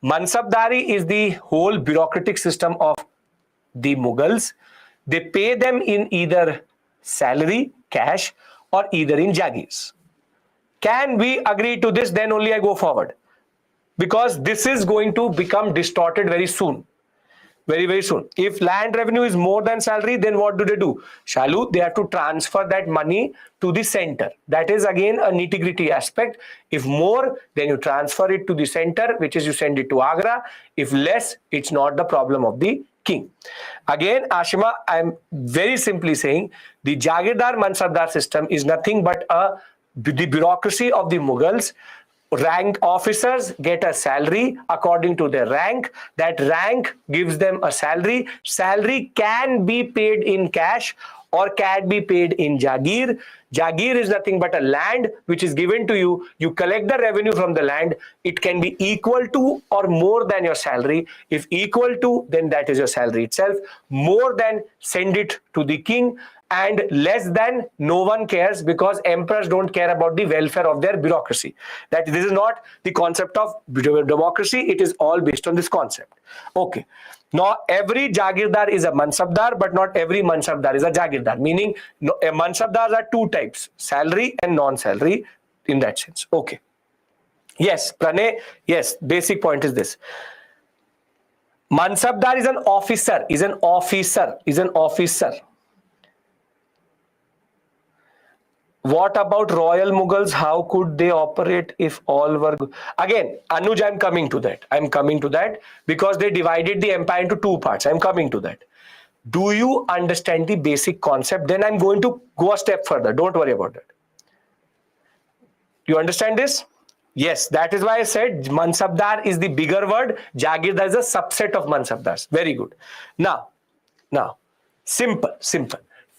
Mansabdari is the whole bureaucratic system of the Mughals. They pay them in either salary, cash, or either in Jagirs. Can we agree to this? Then only I go forward. Because this is going to become distorted very soon. Very, very soon. If land revenue is more than salary, then what do? Shalu, they have to transfer that money to the center. That is again a nitty-gritty aspect. If more, then you transfer it to the center, which is you send it to Agra. If less, it's not the problem of the king. Again, Ashima, I'm very simply saying the Jagirdar Mansabdar system is nothing but the bureaucracy of the Mughals. Rank officers get a salary according to their rank. That rank gives them a salary. Salary can be paid in cash or can be paid in Jagir. Jagir is nothing but a land which is given to you. You collect the revenue from the land. It can be equal to or more than your salary. If equal to, then that is your salary itself. More than, send it to the king. And less than, no one cares, because emperors don't care about the welfare of their bureaucracy. That this is not the concept of democracy. It is all based on this concept. Okay. Now, every Jagirdar is a Mansabdar, but not every Mansabdar is a Jagirdar. Meaning, Mansabdars are two types, salary and non-salary in that sense. Okay. Yes, Pranay, yes, basic point is this. Mansabdar is an officer, is an officer. What about royal Mughals? How could they operate if all were good? Again, Anuj, I'm coming to that because they divided the empire into two parts. I'm coming to that. Do you understand the basic concept? Then I'm going to go a step further. Don't worry about that. You understand this? Yes, that is why I said Mansabdar is the bigger word. Jagirdar is a subset of Mansabdars. Very good. Now, simple.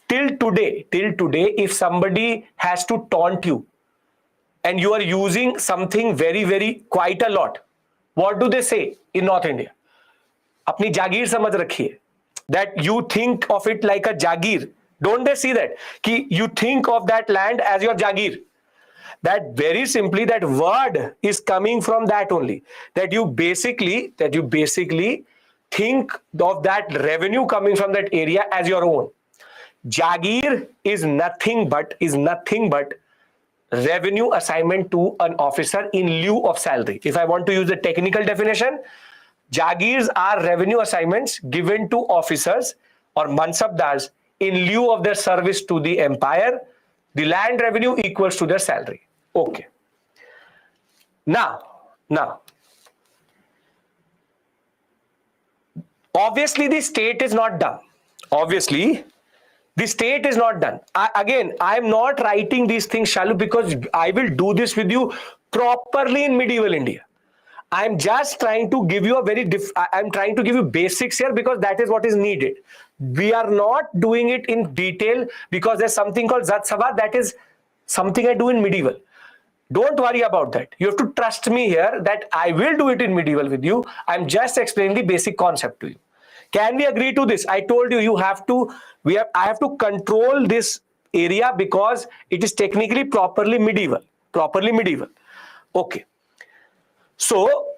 Till today, if somebody has to taunt you and you are using something very, quite a lot, what do they say in North India? Apni Jagir samajh rakhiye. That you think of it like a Jagir. Don't they see that? Ki you think of that land as your Jagir. That very simply, that word is coming from that only. That you basically think of that revenue coming from that area as your own. Jagir is nothing but revenue assignment to an officer in lieu of salary. If I want to use the technical definition, Jagirs are revenue assignments given to officers or Mansabdars in lieu of their service to the empire. The land revenue equals to their salary. Okay. Now, obviously the state is not done. The state is not done. I'm not writing these things, Shalu, because I will do this with you properly in medieval India. I'm just trying to give you I'm trying to give you basics here because that is what is needed. We are not doing it in detail because there's something called Zat Sava. That is something I do in medieval. Don't worry about that. You have to trust me here that I will do it in medieval with you. I'm just explaining the basic concept to you. Can we agree to this? I told you, I have to control this area because it is technically properly medieval. Okay. So,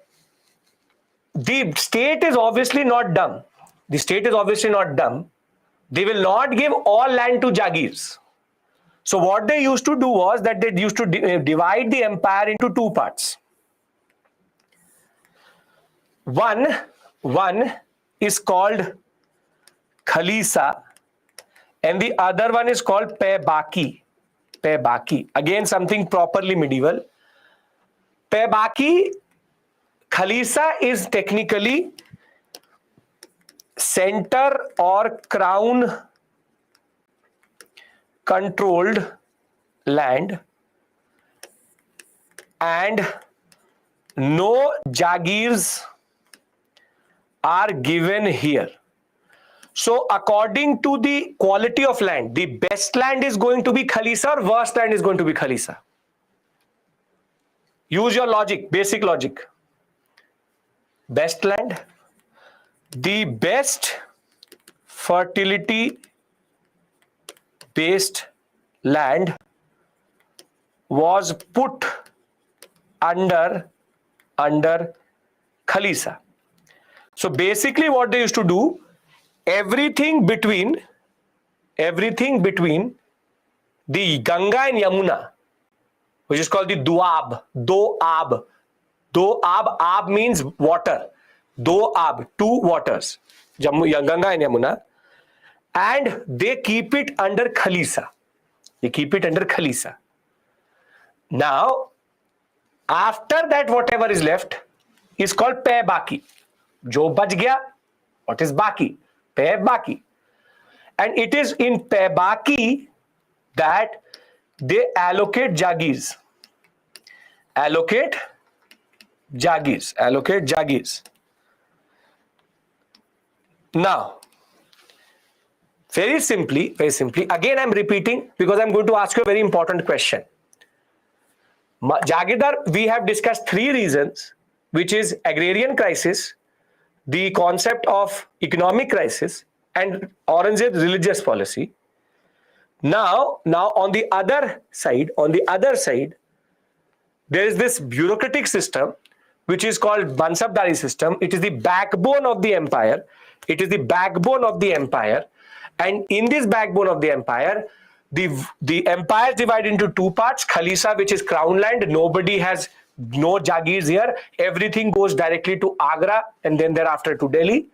the state is obviously not dumb. They will not give all land to Jagirs. So what they used to do was that they used to divide the empire into two parts. One is called Khalisa and the other one is called Paybaki. Paybaki. Again, something properly medieval. Paybaki, Khalisa is technically center or crown controlled land and no Jagirs are given here. So according to the quality of land, the best land is going to be Khalisa or worst land is going to be Khalisa. Use your logic, basic logic. Best land, the best fertility based land was put under Khalisa. So basically what they used to do, everything between the Ganga and Yamuna, which is called the Doab. Ab means water. Doab, two waters, Ganga and Yamuna, and they keep it under Khalisa. Now, after that, whatever is left is called Paybaki. Jo bach gaya, what is Baki? Paybaki. And it is in Paybaki that they allocate Jagirs. Allocate Jagirs. Now, very simply, again I'm repeating because I'm going to ask you a very important question. Jagirdar, we have discussed three reasons, which is agrarian crisis, the concept of economic crisis, and Aurangzeb's religious policy. Now on the other side, there is this bureaucratic system which is called Mansabdari system. It is the backbone of the empire. And in this backbone of the empire, the empire is divided into two parts. Khalisa, which is crown land. Nobody has no Jagirs here. Everything goes directly to Agra and then thereafter to Delhi.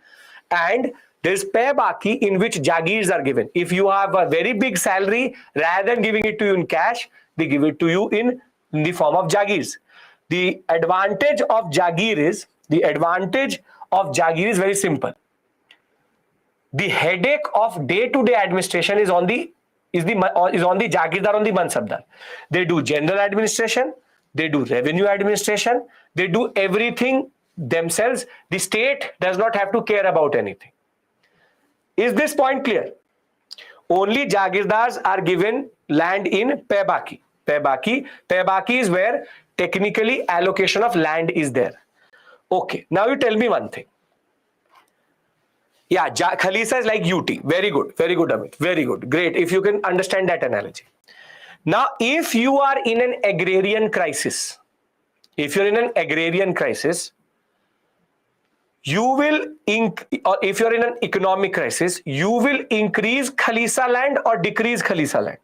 And there is Paybaki, in which Jagirs are given. If you have a very big salary, rather than giving it to you in cash, they give it to you in the form of Jagirs. The advantage of Jagir is very simple. The headache of day-to-day administration is on the Jagirdar, on the Mansabdar. They do general administration, they do revenue administration, they do everything themselves. The state does not have to care about anything. Is this point clear? Only Jagirdars are given land in Paybaki. Paybaki is where technically allocation of land is there. Okay, now you tell me one thing. Yeah, Khalisa is like UT. Very good, Amit. Very good. Great. If you can understand that analogy. Now, if you are in an agrarian crisis, you will, or if you're in an economic crisis, you will increase Khalisa land or decrease Khalisa land.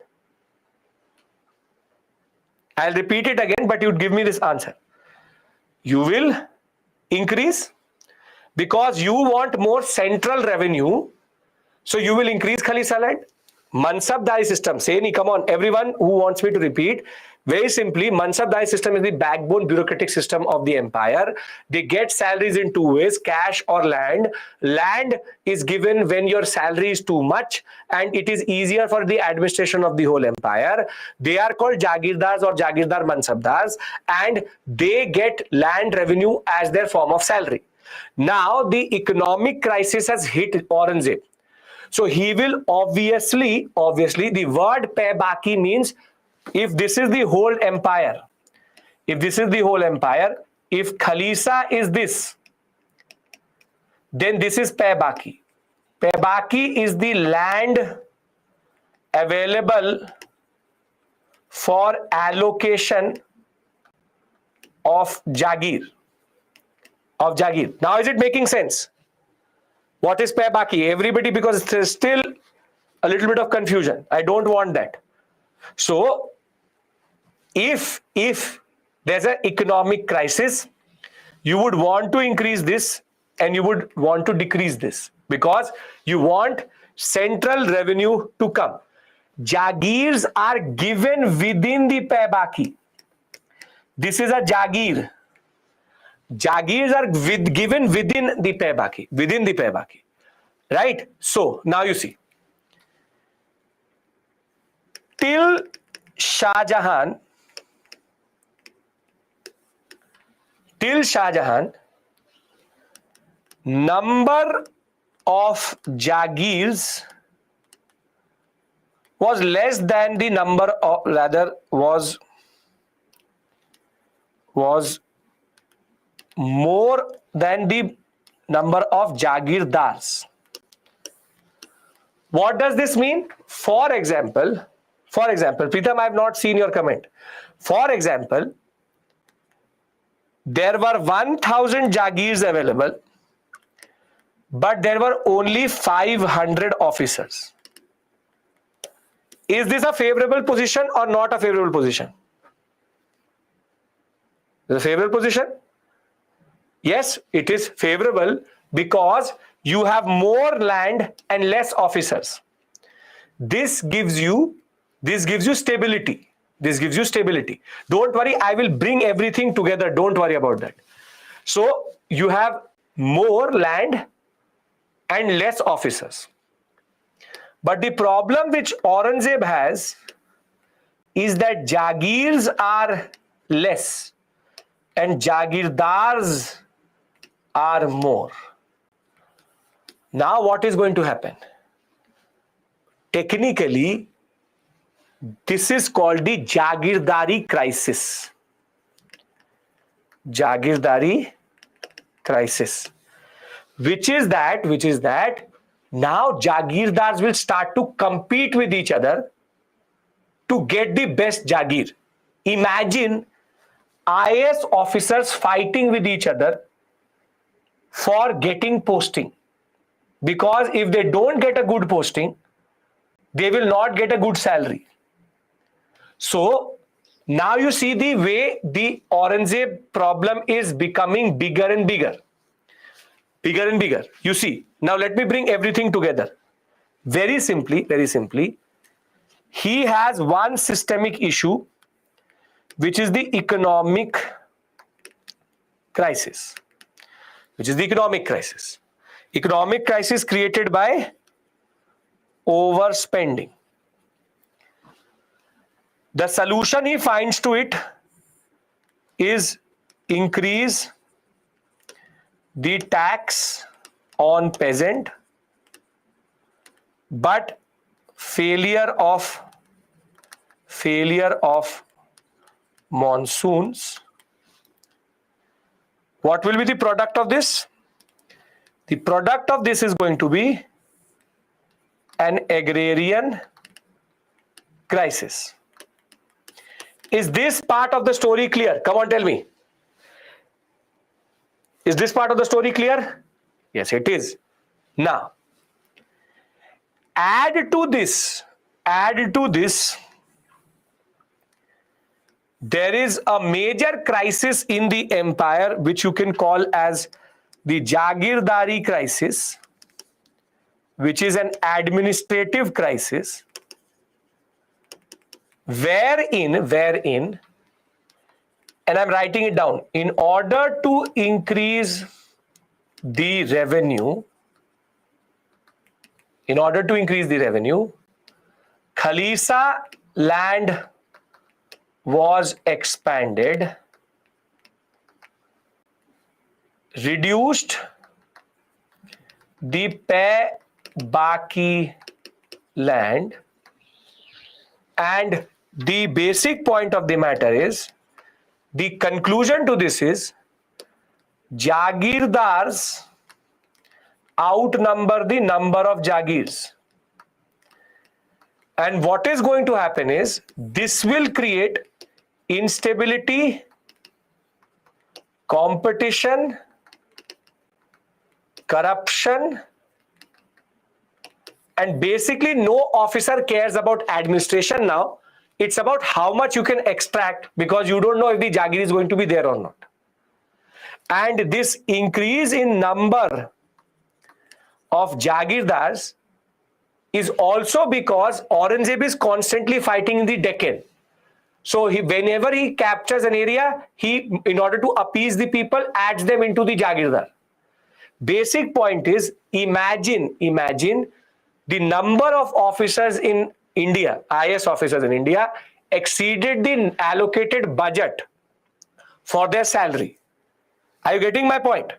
I'll repeat it again, but you'd give me this answer. You will increase because you want more central revenue, so you will increase Khalisa land. Mansabdari system, say ni, come on, everyone who wants me to repeat, very simply, Mansabdari system is the backbone bureaucratic system of the empire. They get salaries in two ways, cash or land. Land is given when your salary is too much and it is easier for the administration of the whole empire. They are called Jagirdars or Jagirdar Mansabdars, and they get land revenue as their form of salary. Now, the economic crisis has hit Aurangzeb. So he will obviously, the word Paybaki means if this is the whole empire, if Khalisa is this, then this is Paybaki. Paybaki is the land available for allocation of Jagir. Now, is it making sense? What is Paybaki? Everybody, because there's still a little bit of confusion. I don't want that. So if there's an economic crisis, you would want to increase this and you would want to decrease this because you want central revenue to come. Jagirs are given within the Paybaki. This is a Jagir. Jagirs are given within the Paybaki, right? So now you see, till Shah Jahan, number of Jagirs was less than the number of, rather was more than the number of Jagirdars. What does this mean? For example, Pritam, I have not seen your comment. For example, there were 1,000 Jagirs available, but there were only 500 officers. Is this a favorable position or not a favorable position? Is it a favorable position? Yes, it is favorable because you have more land and less officers. This gives you stability. Don't worry, I will bring everything together. Don't worry about that. So you have more land and less officers. But the problem which Aurangzeb has is that Jagirs are less and Jagirdars are more. Now what is going to happen? Technically, this is called the Jagirdari crisis. Jagirdari crisis. Which is that now Jagirdars will start to compete with each other to get the best Jagir. Imagine IAS officers fighting with each other for getting posting. Because if they don't get a good posting, they will not get a good salary. So now you see the way the Aurangzeb problem is becoming bigger and bigger. You see, now let me bring everything together. Very simply, he has one systemic issue, which is the economic crisis. Economic crisis created by overspending. The solution he finds to it is increase the tax on peasant, but failure of monsoons. What will be the product of this? The product of this is going to be an agrarian crisis. Is this part of the story clear? Come on, tell me. Is this part of the story clear? Yes, it is. Now, add to this, there is a major crisis in the empire which you can call as the Jagirdari crisis, which is an administrative crisis, wherein, and I'm writing it down, in order to increase the revenue, Khalisa land was expanded, reduced the Paybaki land, and the basic point of the matter is, the conclusion to this is, Jagirdars outnumber the number of Jagirs. And what is going to happen is, this will create instability, competition, corruption, and basically no officer cares about administration now. It's about how much you can extract, because you don't know if the Jagir is going to be there or not. And this increase in number of Jagirdars is also because Aurangzeb is constantly fighting in the Deccan. So whenever he captures an area, he, in order to appease the people, adds them into the Jagirdar. Basic point is, imagine the number of officers in India, IAS officers in India, exceeded the allocated budget for their salary. Are you getting my point?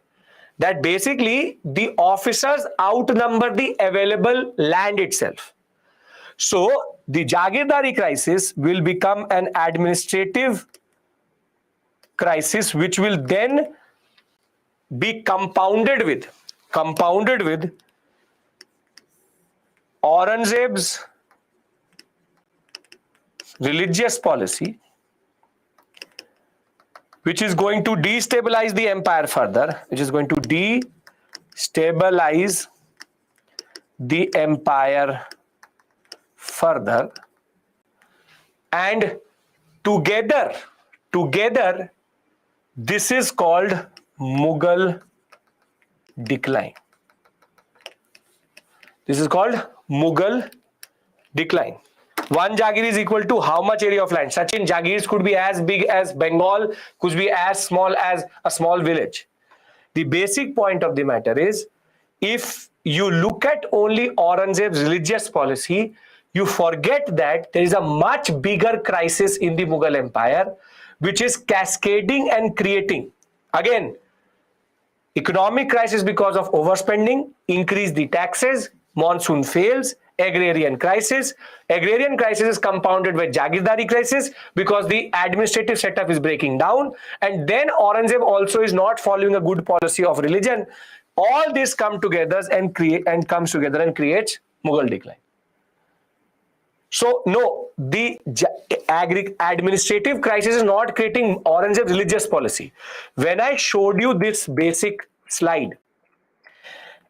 That basically the officers outnumber the available land itself. So the Jagirdari crisis will become an administrative crisis, which will then be compounded with Aurangzeb's religious policy, which is going to destabilize the empire further, and together this is called Mughal decline. This is called Mughal decline. One Jagir is equal to how much area of land? Sachin, Jagirs could be as big as Bengal, could be as small as a small village. The basic point of the matter is, if you look at only Aurangzeb's religious policy, you forget that there is a much bigger crisis in the Mughal Empire, which is cascading and creating, again, economic crisis because of overspending, increase the taxes, monsoon fails, agrarian crisis. Agrarian crisis is compounded with Jagirdari crisis because the administrative setup is breaking down, and then Aurangzeb also is not following a good policy of religion. All this comes together and creates Mughal decline. So no, the administrative crisis is not creating Aurangzeb's religious policy. When I showed you this basic slide,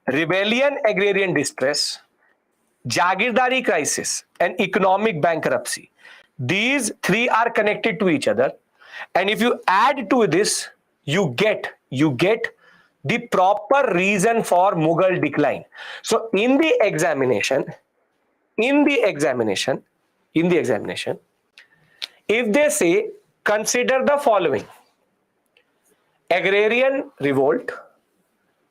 rebellion, agrarian distress, Jagirdari crisis, and economic bankruptcy, these three are connected to each other, and if you add to this, you get the proper reason for Mughal decline. So in the examination, if they say, consider the following: agrarian revolt,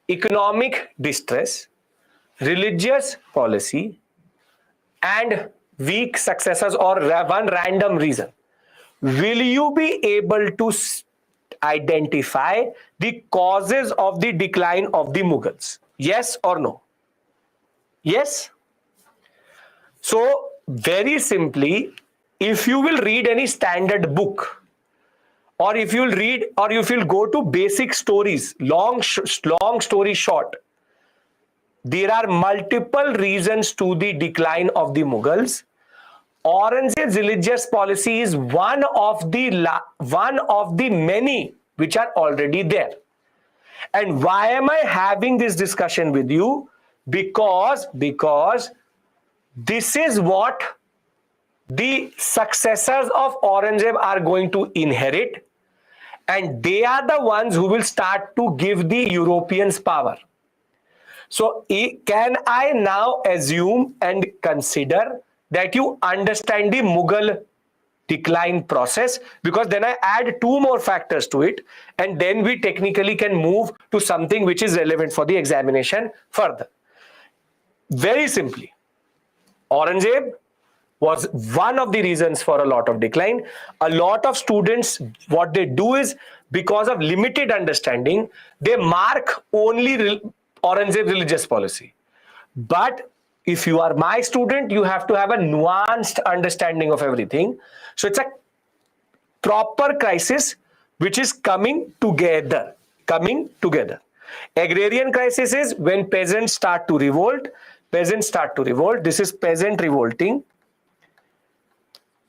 economic distress, religious policy, and weak successors, or one random reason, will you be able to identify the causes of the decline of the Mughals? Yes or no? Yes? So very simply, if you will read any standard book, or if you'll read, or if you'll go to basic stories, long story short, there are multiple reasons to the decline of the Mughals. Aurangzeb's religious policy is one of the many which are already there. And why am I having this discussion with you? Because this is what the successors of Aurangzeb are going to inherit, and they are the ones who will start to give the Europeans power. So can I now assume and consider that you understand the Mughal decline process? Because then I add two more factors to it, and then we technically can move to something which is relevant for the examination further. Very simply, Aurangzeb was one of the reasons for a lot of decline. A lot of students, what they do is, because of limited understanding, they mark only Aurangzeb's religious policy. But if you are my student, you have to have a nuanced understanding of everything. So it's a proper crisis which is coming together. Agrarian crisis is when peasants start to revolt. This is peasant revolting.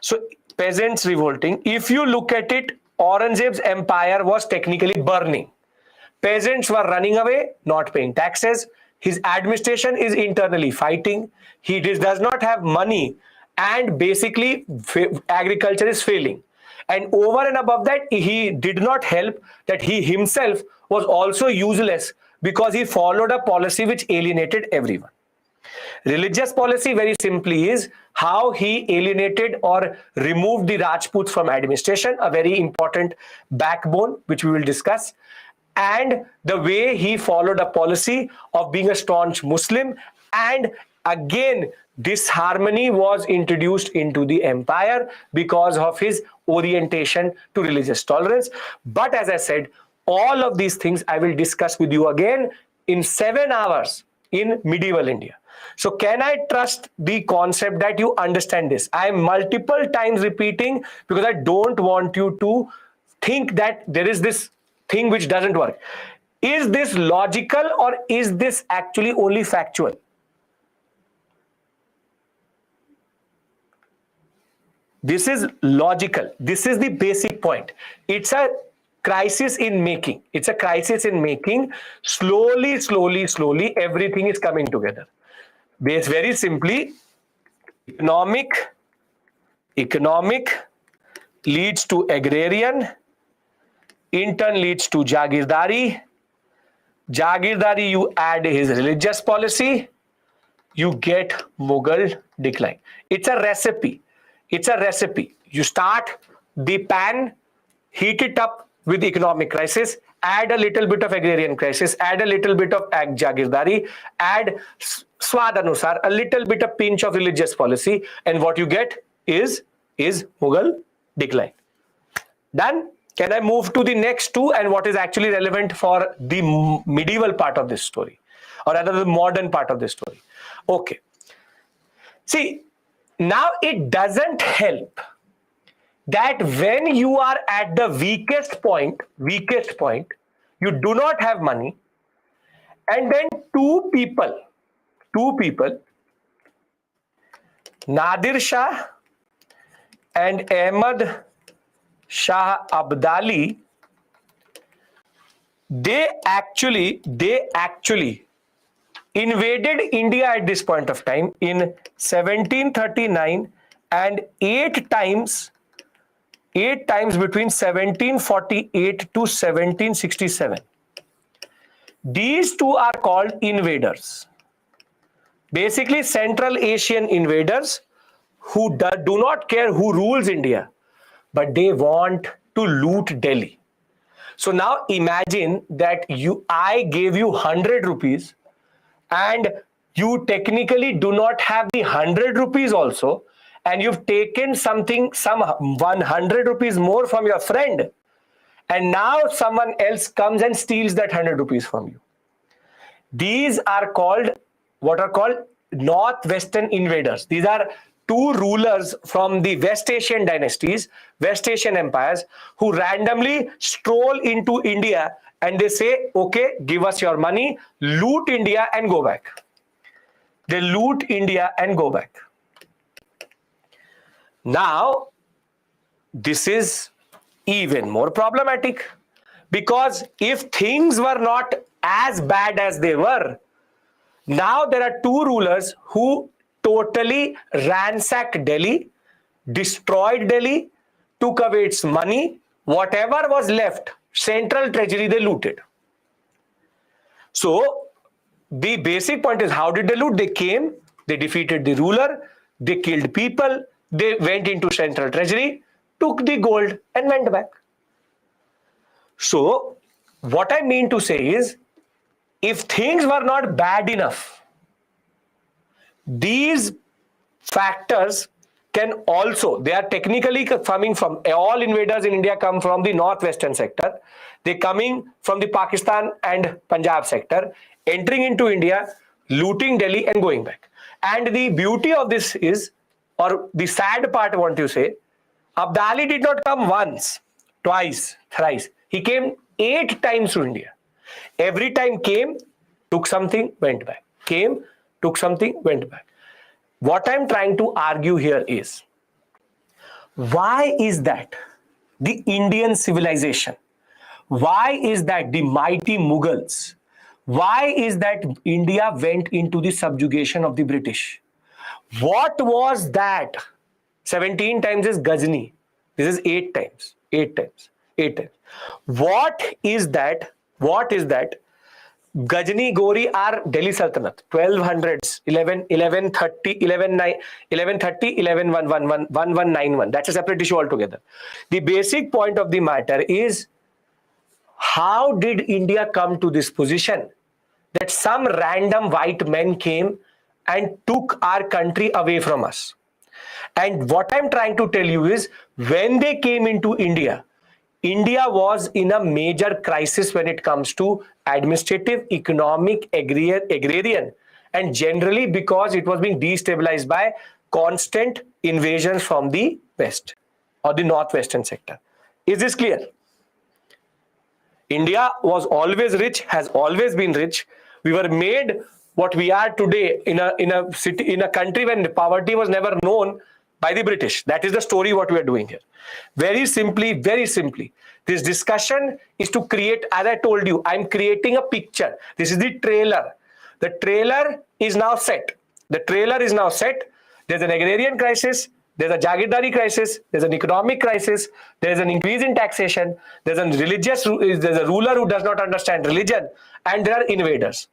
So peasants revolting. If you look at it, Aurangzeb's empire was technically burning. Peasants were running away, not paying taxes. His administration is internally fighting. He does not have money and basically agriculture is failing. And over and above that, he did not help that he himself was also useless because he followed a policy which alienated everyone. Religious policy, very simply, is how he alienated or removed the Rajputs from administration, a very important backbone which we will discuss, and the way he followed a policy of being a staunch Muslim. And again, disharmony was introduced into the empire because of his orientation to religious tolerance. But as I said, all of these things I will discuss with you again in 7 hours in medieval India. So can I trust the concept that you understand this? I am multiple times repeating because I don't want you to think that there is this thing which doesn't work. Is this logical or is this actually only factual? This is logical. This is the basic point. It's a crisis in making. It's a crisis in making. Slowly, slowly, slowly, everything is coming together. Very simply, economic leads to agrarian, in turn leads to Jagirdari. Jagirdari, you add his religious policy, you get Mughal decline. It's a recipe. It's a recipe. You start the pan, heat it up with economic crisis, add a little bit of agrarian crisis, add a little bit of Jagirdari, add Swad Anusar, a little bit of pinch of religious policy, and what you get is Mughal decline. Done? Can I move to the next two and what is actually relevant for the medieval part of this story, or rather the modern part of this story? Okay. See, now it doesn't help that when you are at the weakest point, you do not have money, and then two people, Nadir Shah and Ahmad Shah Abdali, they actually invaded India at this point of time in 1739 and 8 times between 1748 to 1767. These two are called invaders. Basically, Central Asian invaders who do not care who rules India, but they want to loot Delhi. So now imagine that I gave you 100 rupees and you technically do not have the 100 rupees also, and you've taken some 100 rupees more from your friend, and now someone else comes and steals that 100 rupees from you. These are called Northwestern invaders. These are two rulers from the West Asian dynasties, West Asian empires, who randomly stroll into India and they say, okay, give us your money, loot India and go back. They loot India and go back. Now, this is even more problematic because if things were not as bad as they were, now there are two rulers who totally ransacked Delhi, destroyed Delhi, took away its money, whatever was left, central treasury they looted. So the basic point is, how did they loot? They came, they defeated the ruler, they killed people, they went into central treasury, took the gold and went back. So what I mean to say is, if things were not bad enough, these factors can also, they are technically coming from, all invaders in India come from the northwestern sector. They're coming from the Pakistan and Punjab sector, entering into India, looting Delhi and going back. And the beauty of this is, or the sad part I want to say, Abdali did not come once, twice, thrice. He came 8 times to India. Every time came, took something, went back. Came, took something, went back. What I'm trying to argue here is, why is that the Indian civilization, why is that the mighty Mughals, why is that India went into the subjugation of the British? What was that? 17 times is Ghazni. This is 8 times. 8 times. 8 times. What is that? What is that? Ghazni, Gori are Delhi Sultanate. 1200s. 1130, 1191. That's a separate issue altogether. The basic point of the matter is, how did India come to this position that some random white men came and took our country away from us? And what I'm trying to tell you is, when they came into India, India was in a major crisis when it comes to administrative, economic, agrarian, and generally because it was being destabilized by constant invasions from the west or the northwestern sector. Is this clear? India was always rich, has always been rich. We were made what we are today in a city, in a country when poverty was never known by the British. That is the story what we are doing here. Very simply, this discussion is to create, as I told you, I'm creating a picture. This is the trailer. The trailer is now set. The trailer is now set. There's an agrarian crisis. There's a Jagirdari crisis. There's an economic crisis. There's an increase in taxation. There's a ruler who does not understand religion. And there are invaders.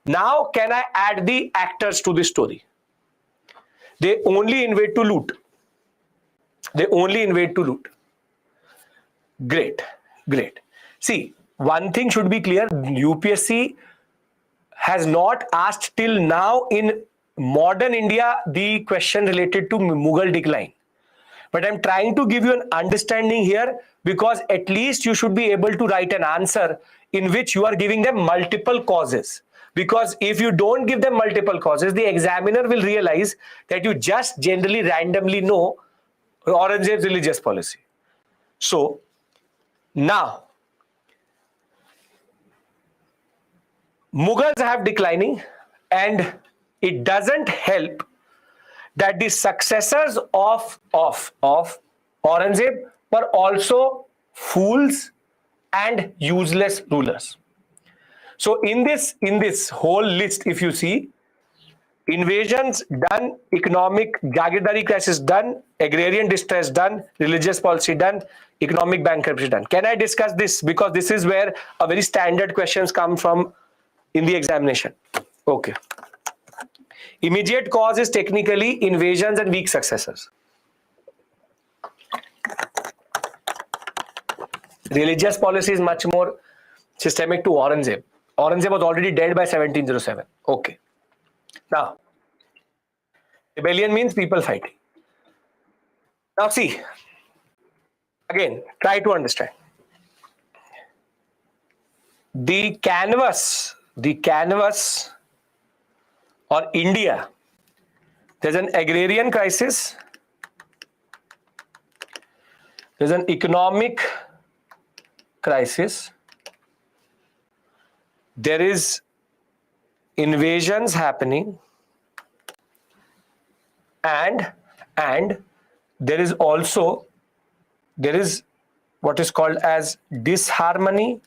Now, can I add the actors to the story? They only invade to loot. They only invade to loot. Great, great. See, one thing should be clear. UPSC has not asked till now in modern India the question related to Mughal decline. But I'm trying to give you an understanding here, because at least you should be able to write an answer in which you are giving them multiple causes. Because if you don't give them multiple causes, the examiner will realize that you just generally randomly know Aurangzeb's religious policy. So now, Mughals have declining, and it doesn't help that the successors of Aurangzeb were also fools and useless rulers. So in this whole list, if you see, invasions done, economic Jagirdari crisis done, agrarian distress done, religious policy done, economic bankruptcy done. Can I discuss this? Because this is where a very standard questions come from in the examination. Okay. Immediate cause is technically invasions and weak successors. Religious policy is much more systemic to Aurangzeb. Aurangzeb was already dead by 1707. Okay. Now, rebellion means people fighting. Now see, again, try to understand. The canvas or India, there's an agrarian crisis, there's an economic crisis, there is invasions happening, and there is what is called as disharmony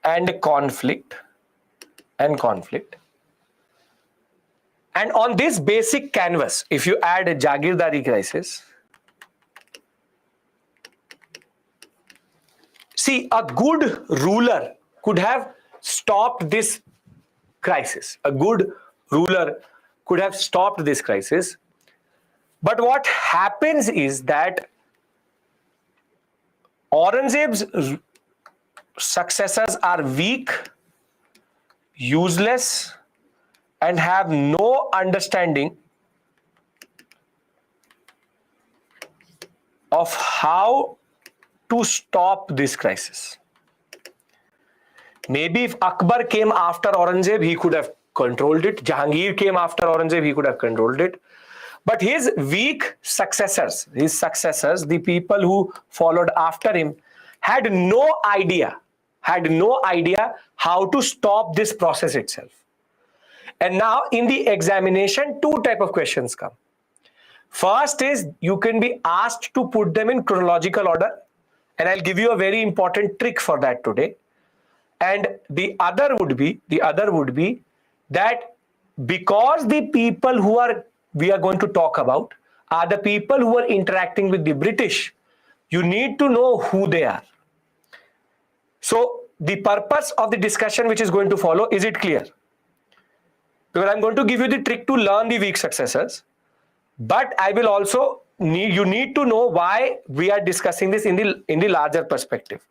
and conflict. And on this basic canvas, if you add a Jagirdari crisis, see, a good ruler could have stopped this crisis. A good ruler could have stopped this crisis. But what happens is that Aurangzeb's successors are weak, useless, and have no understanding of how to stop this crisis. Maybe if Akbar came after Aurangzeb, he could have controlled it. Jahangir came after Aurangzeb, he could have controlled it. But his weak successors, the people who followed after him, had no idea how to stop this process itself. And now in the examination, two types of questions come. First is, you can be asked to put them in chronological order, and I'll give you a very important trick for that today. And the other would be that because the people we are going to talk about are the people who are interacting with the British, you need to know who they are. So the purpose of the discussion which is going to follow, is it clear? Because I'm going to give you the trick to learn the weak successors, but I will also you need to know why we are discussing this in the larger perspective.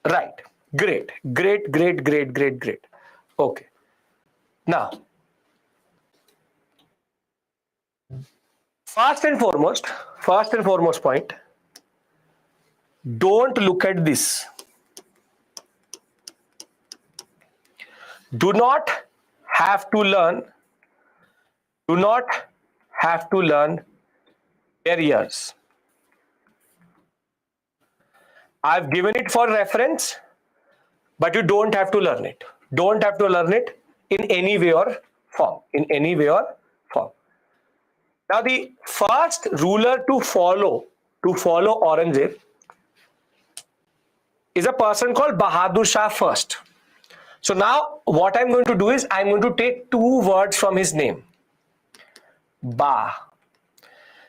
Right. Great. Okay. Now, first and foremost point, don't look at this. Do not have to learn their years. I've given it for reference, but you don't have to learn it. Don't have to learn it in any way or form. Now, the first ruler to follow Aurangzeb is a person called Bahadur Shah first. So now what I'm going to do is I'm going to take two words from his name. Ba.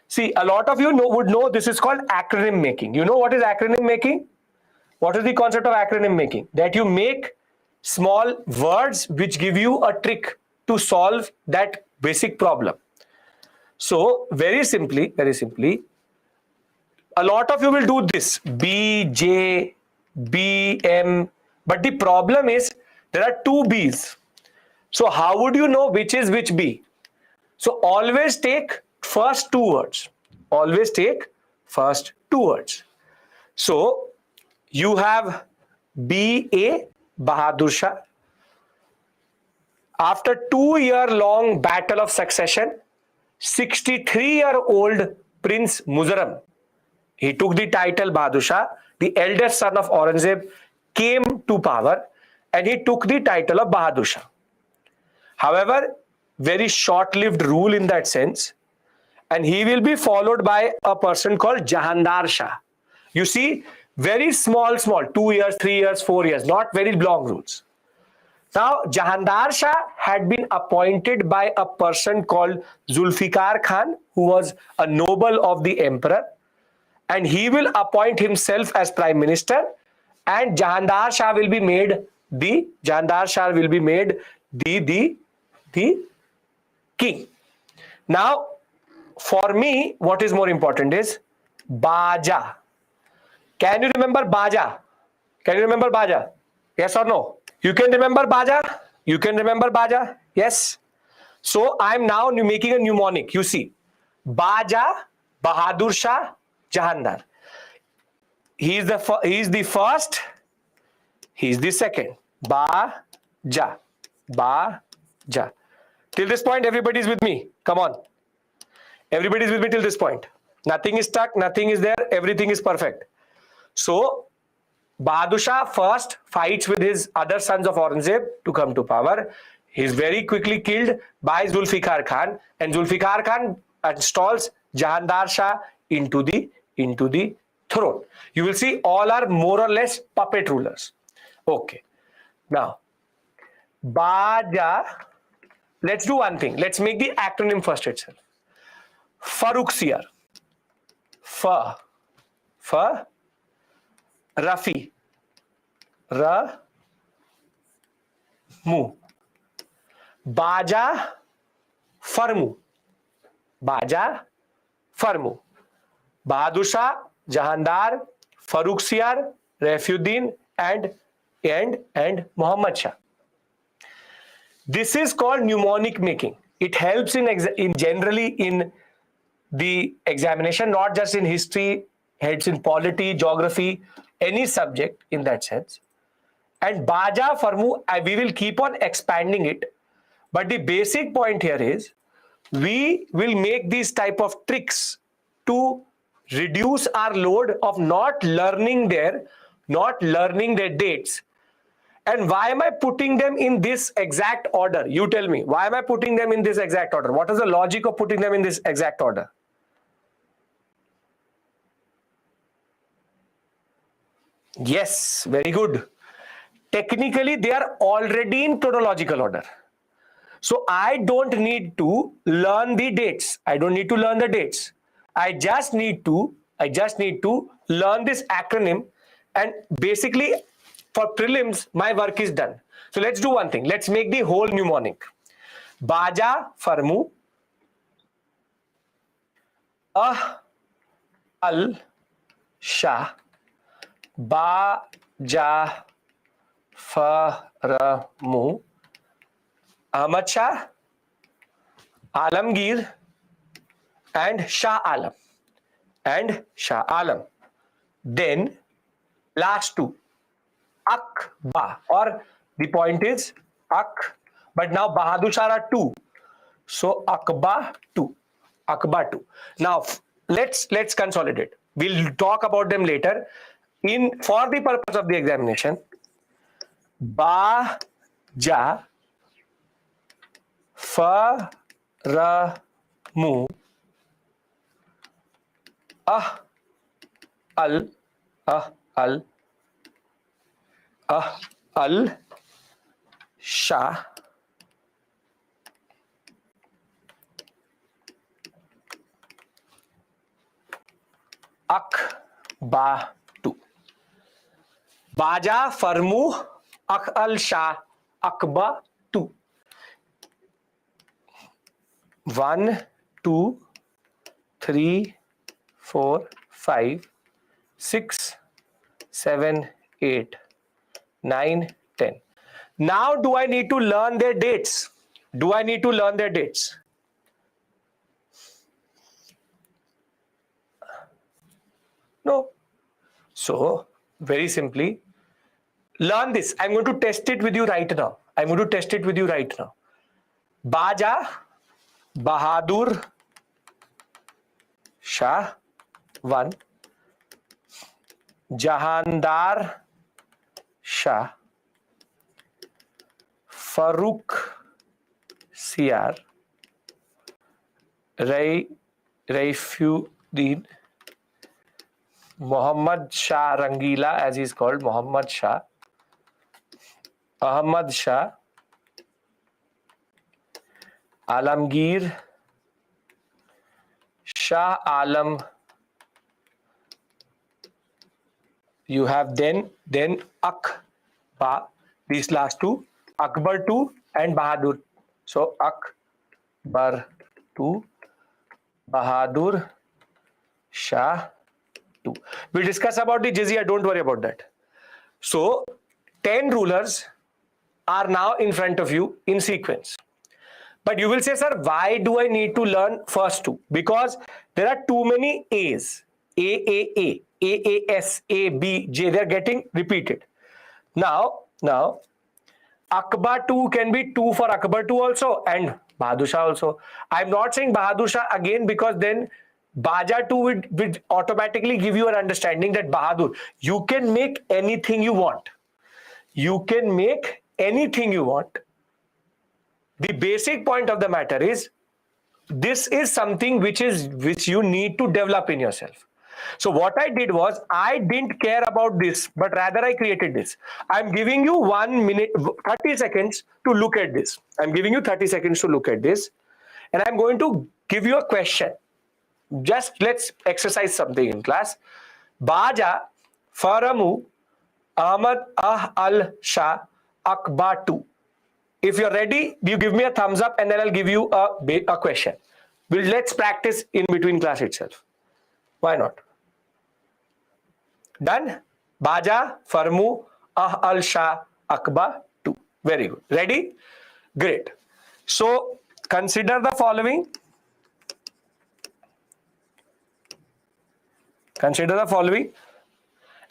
See, a lot of you would know this is called acronym making. You know what is acronym making? What is the concept of acronym making? That you make small words which give you a trick to solve that basic problem. So very simply, a lot of you will do this B, J, B, M, but the problem is there are two B's. So how would you know which is which B? So always take first two words. So you have B.A. Bahadur Shah. After 2-year-long battle of succession, 63-year-old Prince Muzaram, he took the title Bahadur Shah, the eldest son of Aurangzeb, came to power and he took the title of Bahadur Shah. However, very short-lived rule in that sense, and he will be followed by a person called Jahandar Shah. You see, very small, 2 years, 3 years, 4 years, not very long rules. Now, Jahandar Shah had been appointed by a person called Zulfikar Khan, who was a noble of the emperor, and he will appoint himself as prime minister, and Jahandar Shah will be made the king. Now, for me, what is more important is Baja. Can you remember Baja? Yes or no? You can remember Baja? Yes. So I am now making a mnemonic. You see, Baja, Bahadur Shah, Jahandar. He is the first. He is the second. Baja. Till this point, everybody is with me. Come on. Everybody is with me till this point. Nothing is stuck. Nothing is there. Everything is perfect. So, Bahadur Shah first fights with his other sons of Aurangzeb to come to power. He is very quickly killed by Zulfikar Khan, and Zulfikar Khan installs Jahandar Shah into the throne. You will see all are more or less puppet rulers. Okay. Now, Baja. Let's do one thing. Let's make the acronym first itself. Farrukhsiyar. Rafi. Mu. Baja. Farmu. Bahadur Shah, Jahandar, Farrukhsiyar, Raifuddin, and Muhammad Shah. This is called mnemonic making. It helps in generally in the examination, not just in history, helps in polity, geography, any subject in that sense. And Baja, Farmu, we will keep on expanding it. But the basic point here is we will make these type of tricks to reduce our load of not learning their dates. And why am I putting them in this exact order? You tell me. Why am I putting them in this exact order? What is the logic of putting them in this exact order? Yes, very good. Technically, they are already in chronological order. So I don't need to learn the dates. I don't need to learn the dates. I just need to learn this acronym, and basically for prelims my work is done. So let's do one thing. Let's make the whole mnemonic. Baja Farmu Al Shah Baja Farmu Ahmad Shah, Alamgir, and Shah Alam. Then last two, Akba, or the point is Ak, but now Bahadur Shah are two, so Akba two. Now let's consolidate. We'll talk about them later. For the purpose of the examination, Baja Farmu Al Shah Akbatu. Baja Farmu Al Shah Akbatu. 1, 2, 3, 4, 5, 6, 7, 8, 9, 10. Now do I need to learn their dates? No. So very simply, learn this. I'm going to test it with you right now. Baja Bahadur Shah 1, Jahandar Shah, Farooq Siar, Raifuddin, Muhammad Shah Rangila, as he is called, Muhammad Shah, Ahmad Shah, Alamgir, Shah Alam. You have then Akbar, these last two, Akbar 2 and Bahadur. So Akbar 2, Bahadur Shah 2. We'll discuss about the jizya, don't worry about that. So 10 rulers are now in front of you in sequence. But you will say, sir, why do I need to learn first two? Because there are too many A's. AAA, AAS, ABJ, they're getting repeated. Now, Akbar 2 can be 2 for Akbar 2 also and Bahadur Shah also. I'm not saying Bahadur Shah again because then Baja 2 would automatically give you an understanding that Bahadur, you can make anything you want. The basic point of the matter is, this is something which you need to develop in yourself. So what I did was, I didn't care about this, but rather I created this. I'm giving you 1 minute, 30 seconds to look at this. And I'm going to give you a question. Just let's exercise something in class. Baja Faramu Ahmad Al Shah Akbar 2. If you're ready, you give me a thumbs up and then I'll give you a question. Let's practice in between class itself. Why not? Done? Baja Farmu Al Shah Akbar 2. Very good. Ready? Great. So consider the following.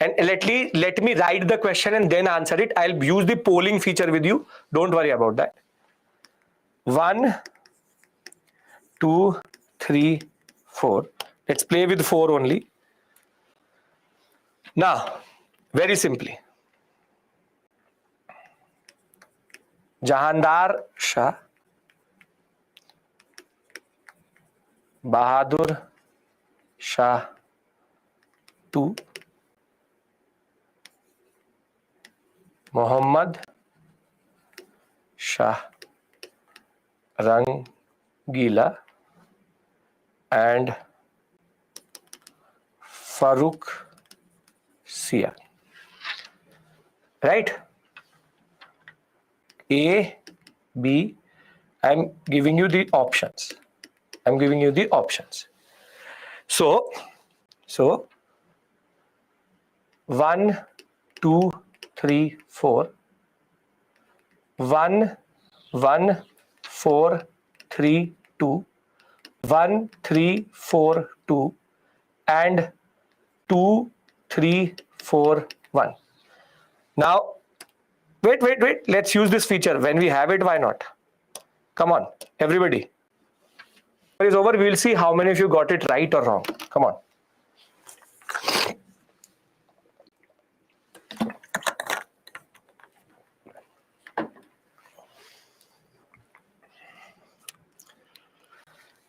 And let me write the question and then answer it. I'll use the polling feature with you. Don't worry about that. 1, 2, 3, 4. Let's play with 4 only. Now, very simply. Jahandar Shah, Bahadur Shah 2, Muhammad Shah Rangila and Farrukhsiyar. Right? A, B. I'm giving you the options. So 1, 2, 3, 4. 1, 1, 4, 3, 2. 1, 3, 4, 2. And 2, 3, 4, 1. Now, wait. Let's use this feature. When we have it, why not? Come on, everybody. When it's over, we'll see how many of you got it right or wrong. Come on.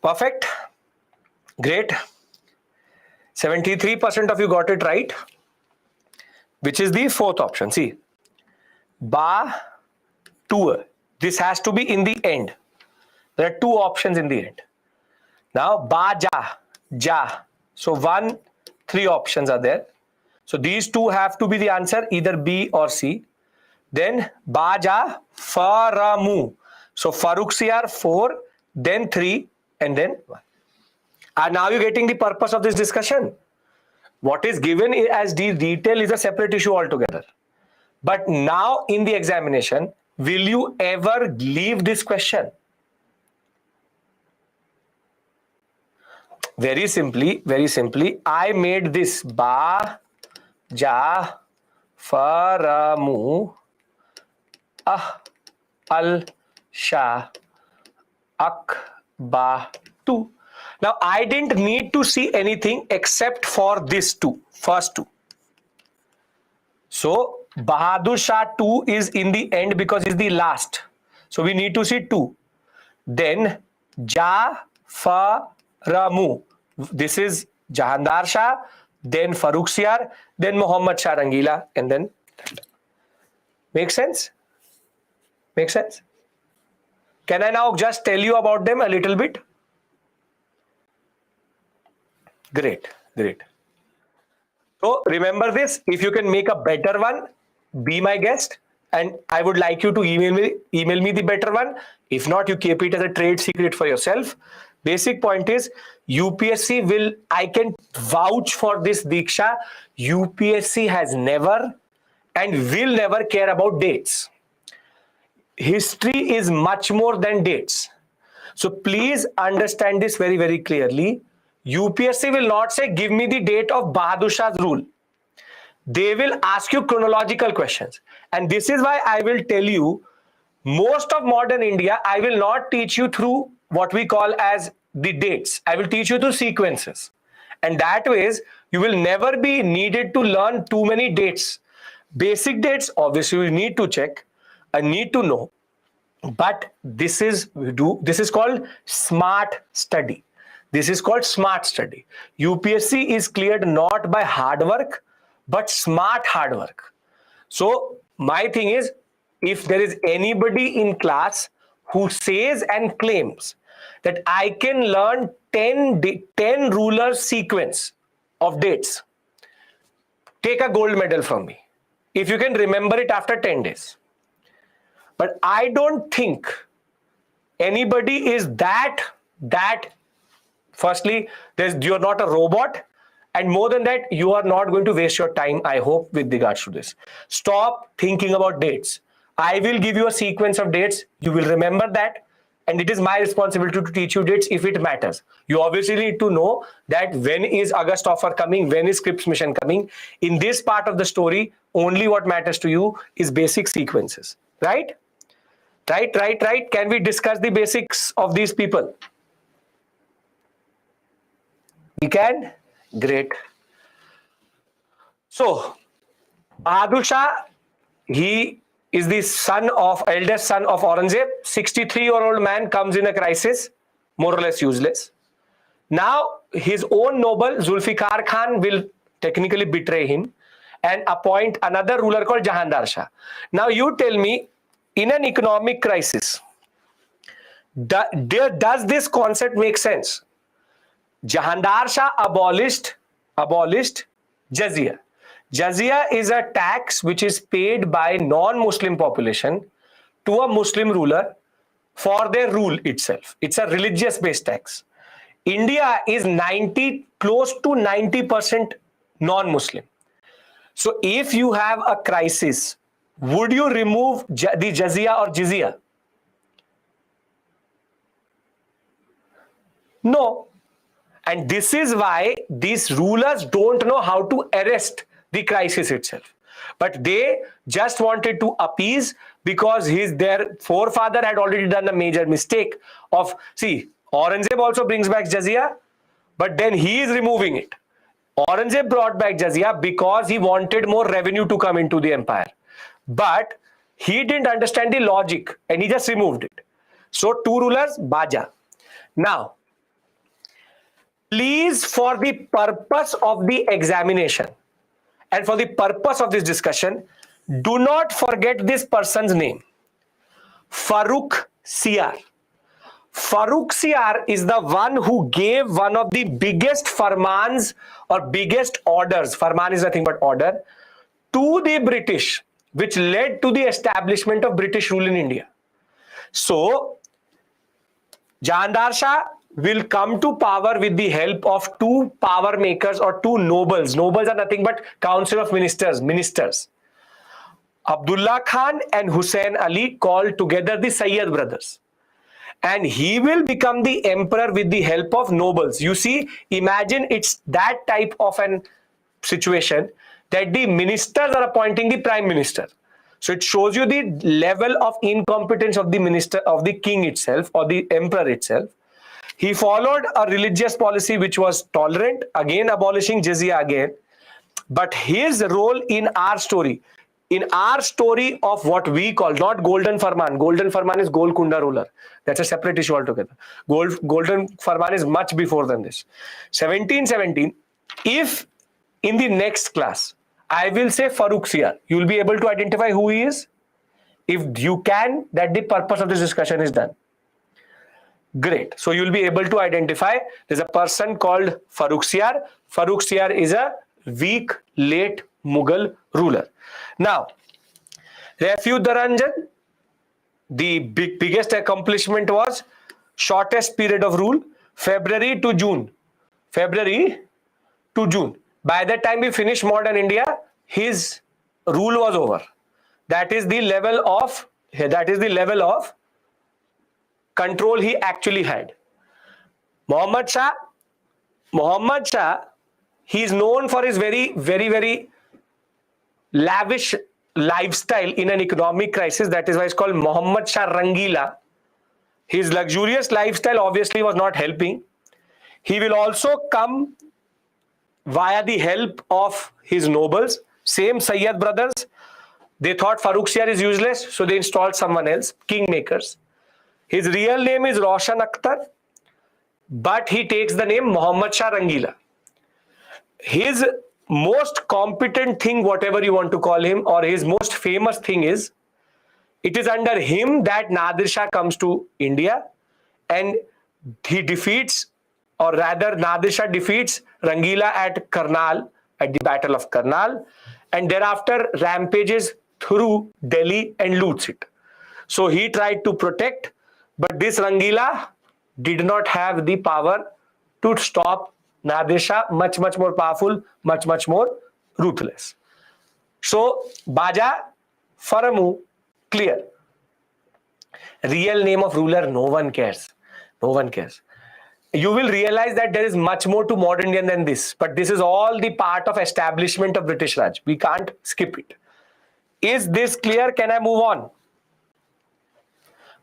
Perfect. Great. 73% of you got it right, which is the fourth option. See, ba, tour. This has to be in the end. There are two options in the end. Now, ba, ja. So 1, 3 options are there. So these two have to be the answer, either B or C. Then ba, ja, faramu. So Farrukhsiyar 4, then 3, and then 1. And now you're getting the purpose of this discussion. What is given as the detail is a separate issue altogether. But now in the examination, will you ever leave this question? Very simply, I made this ba, ja, faramu, al, sha, ak, ba, tu. Now, I didn't need to see anything except for this first two. So, Bahadur Shah 2 is in the end because it's the last. So, we need to see 2. Then, Jafaramu. This is Jahandar Shah, then Farrukhsiyar, then Muhammad Shah Rangila, and then make sense? Make sense? Can I now just tell you about them a little bit? Great. So remember this, if you can make a better one, be my guest, and I would like you to email me the better one. If not, you keep it as a trade secret for yourself. Basic point is UPSC I can vouch for this, Diksha, UPSC has never and will never care about dates. History is much more than dates. So please understand this very, very clearly. UPSC will not say, give me the date of Bahadur Shah's rule. They will ask you chronological questions. And this is why I will tell you, most of modern India, I will not teach you through what we call as the dates. I will teach you through sequences. And that ways, you will never be needed to learn too many dates. Basic dates, obviously, you need to check. I need to know. But this is called smart study. This is called smart study. UPSC is cleared not by hard work, but smart hard work. So my thing is, if there is anybody in class who says and claims that I can learn 10 ruler sequence of dates, take a gold medal from me. If you can remember it after 10 days. But I don't think anybody is that firstly, you're not a robot, and more than that, you are not going to waste your time, I hope, with regards to this. Stop thinking about dates. I will give you a sequence of dates. You will remember that, and it is my responsibility to teach you dates if it matters. You obviously need to know that when is August offer coming, when is Scripps mission coming. In this part of the story, only what matters to you is basic sequences, right? Right. Can we discuss the basics of these people? We can? Great. So, Bahadur Shah, he is the eldest son of Aurangzeb. 63-year-old man comes in a crisis, more or less useless. Now, his own noble, Zulfikar Khan, will technically betray him and appoint another ruler called Jahandar Shah. Now, you tell me, in an economic crisis, Does this concept make sense? Jahandar Shah abolished jizya. Jizya is a tax which is paid by non-Muslim population to a Muslim ruler for their rule itself. It's a religious-based tax. India is close to 90% non-Muslim. So if you have a crisis, would you remove the jizya or jizya? No. And this is why these rulers don't know how to arrest the crisis itself. But they just wanted to appease because their forefather had already done a major mistake of, see, Aurangzeb also brings back jizya, but then he is removing it. Aurangzeb brought back jizya because he wanted more revenue to come into the empire. But he didn't understand the logic and he just removed it. So two rulers, Baja. Now, please, for the purpose of the examination and for the purpose of this discussion, do not forget this person's name. Farrukh Siyar. Farrukh Siyar is the one who gave one of the biggest farmans or biggest orders, farman is nothing but order, to the British, which led to the establishment of British rule in India. So, Jahandar Shah will come to power with the help of two power makers or two nobles. Nobles are nothing but council of ministers. Abdullah Khan and Hussein Ali, called together the Sayyid brothers. And he will become the emperor with the help of nobles. You see, imagine it's that type of an situation that the ministers are appointing the prime minister. So it shows you the level of incompetence of the minister, of the king itself or the emperor itself. He followed a religious policy which was tolerant, again abolishing jizya again. But his role in our story of what we call, not Golden Farman is Golconda ruler. That's a separate issue altogether. Golden Farman is much before than this. 1717, if in the next class, I will say Farrukh Siyar, you will be able to identify who he is. If you can, that the purpose of this discussion is done. Great. So you will be able to identify there's a person called Farrukh Siyar. Farrukh Siyar is a weak, late Mughal ruler. Now, Rafiuddin, the biggest accomplishment was shortest period of rule, February to June. By the time we finished modern India, his rule was over. That is the level of control he actually had. Muhammad Shah, he is known for his very, very, very lavish lifestyle in an economic crisis. That is why it's called Muhammad Shah Rangila. His luxurious lifestyle obviously was not helping. He will also come via the help of his nobles, same Sayyid brothers. They thought Farrukh Siyar is useless, so they installed someone else, kingmakers. His real name is Roshan Akhtar, but he takes the name Muhammad Shah Rangila. His most competent thing, whatever you want to call him, or his most famous thing is, it is under him that Nadir Shah comes to India and he defeats, or rather Nadir Shah defeats Rangila at Karnal, at the Battle of Karnal, and thereafter rampages through Delhi and loots it. So he tried to protect, but this Rangila did not have the power to stop Nadir Shah, much more powerful, much more ruthless. So Baja, Faramu, clear. Real name of ruler, no one cares. You will realize that there is much more to modern India than this, but this is all the part of establishment of British Raj. We can't skip it. Is this clear? Can I move on?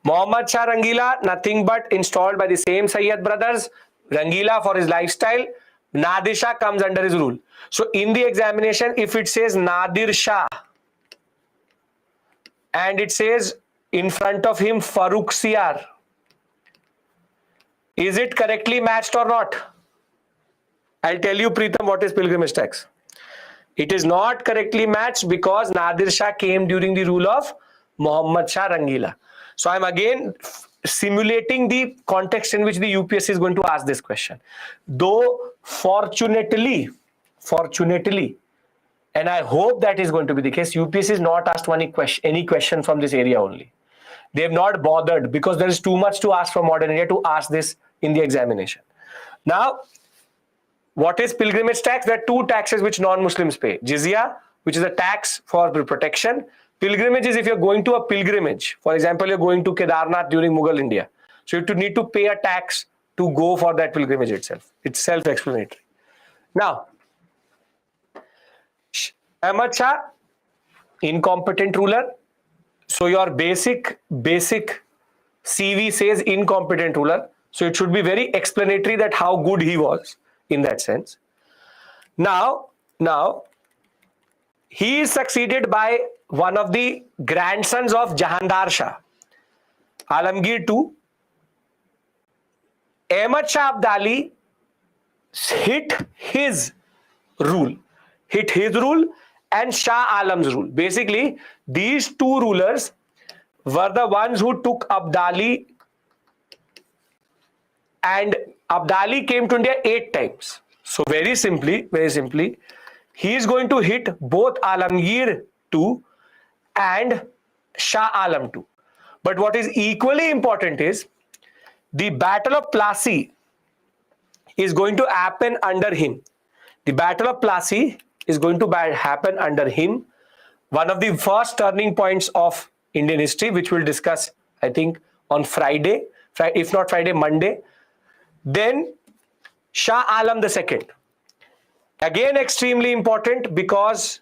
Muhammad Shah Rangila, nothing but installed by the same Sayyid brothers. Rangila for his lifestyle. Nadir Shah comes under his rule. So in the examination, if it says Nadir Shah and it says in front of him Farrukh Siyar, is it correctly matched or not? I'll tell you, Preetham, what is pilgrimage tax. It is not correctly matched because Nadir Shah came during the rule of Muhammad Shah Rangila. So I'm again simulating the context in which the UPSC is going to ask this question. Though fortunately, and I hope that is going to be the case, UPSC is not asked any question from this area only. They have not bothered because there is too much to ask from modern India to ask this in the examination. Now, what is pilgrimage tax? There are two taxes which non-Muslims pay. Jizya, which is a tax for protection. Pilgrimage is if you're going to a pilgrimage. For example, you're going to Kedarnath during Mughal India. So you need to pay a tax to go for that pilgrimage itself. It's self-explanatory. Now, Ahmad Shah, incompetent ruler. So your basic CV says incompetent ruler. So it should be very explanatory that how good he was in that sense. Now he is succeeded by one of the grandsons of Jahandar Shah, Alamgir II. Ahmad Shah Abdali hit his rule and Shah Alam's rule. Basically, these two rulers were the ones who took Abdali, and Abdali came to India 8 times. So very simply, he is going to hit both Alamgir II and Shah Alam II. But what is equally important is the Battle of Plassey is going to happen under him. The Battle of Plassey is going to happen under him. One of the first turning points of Indian history, which we'll discuss, I think, on Friday, if not Friday, Monday. Then Shah Alam II. Again, extremely important because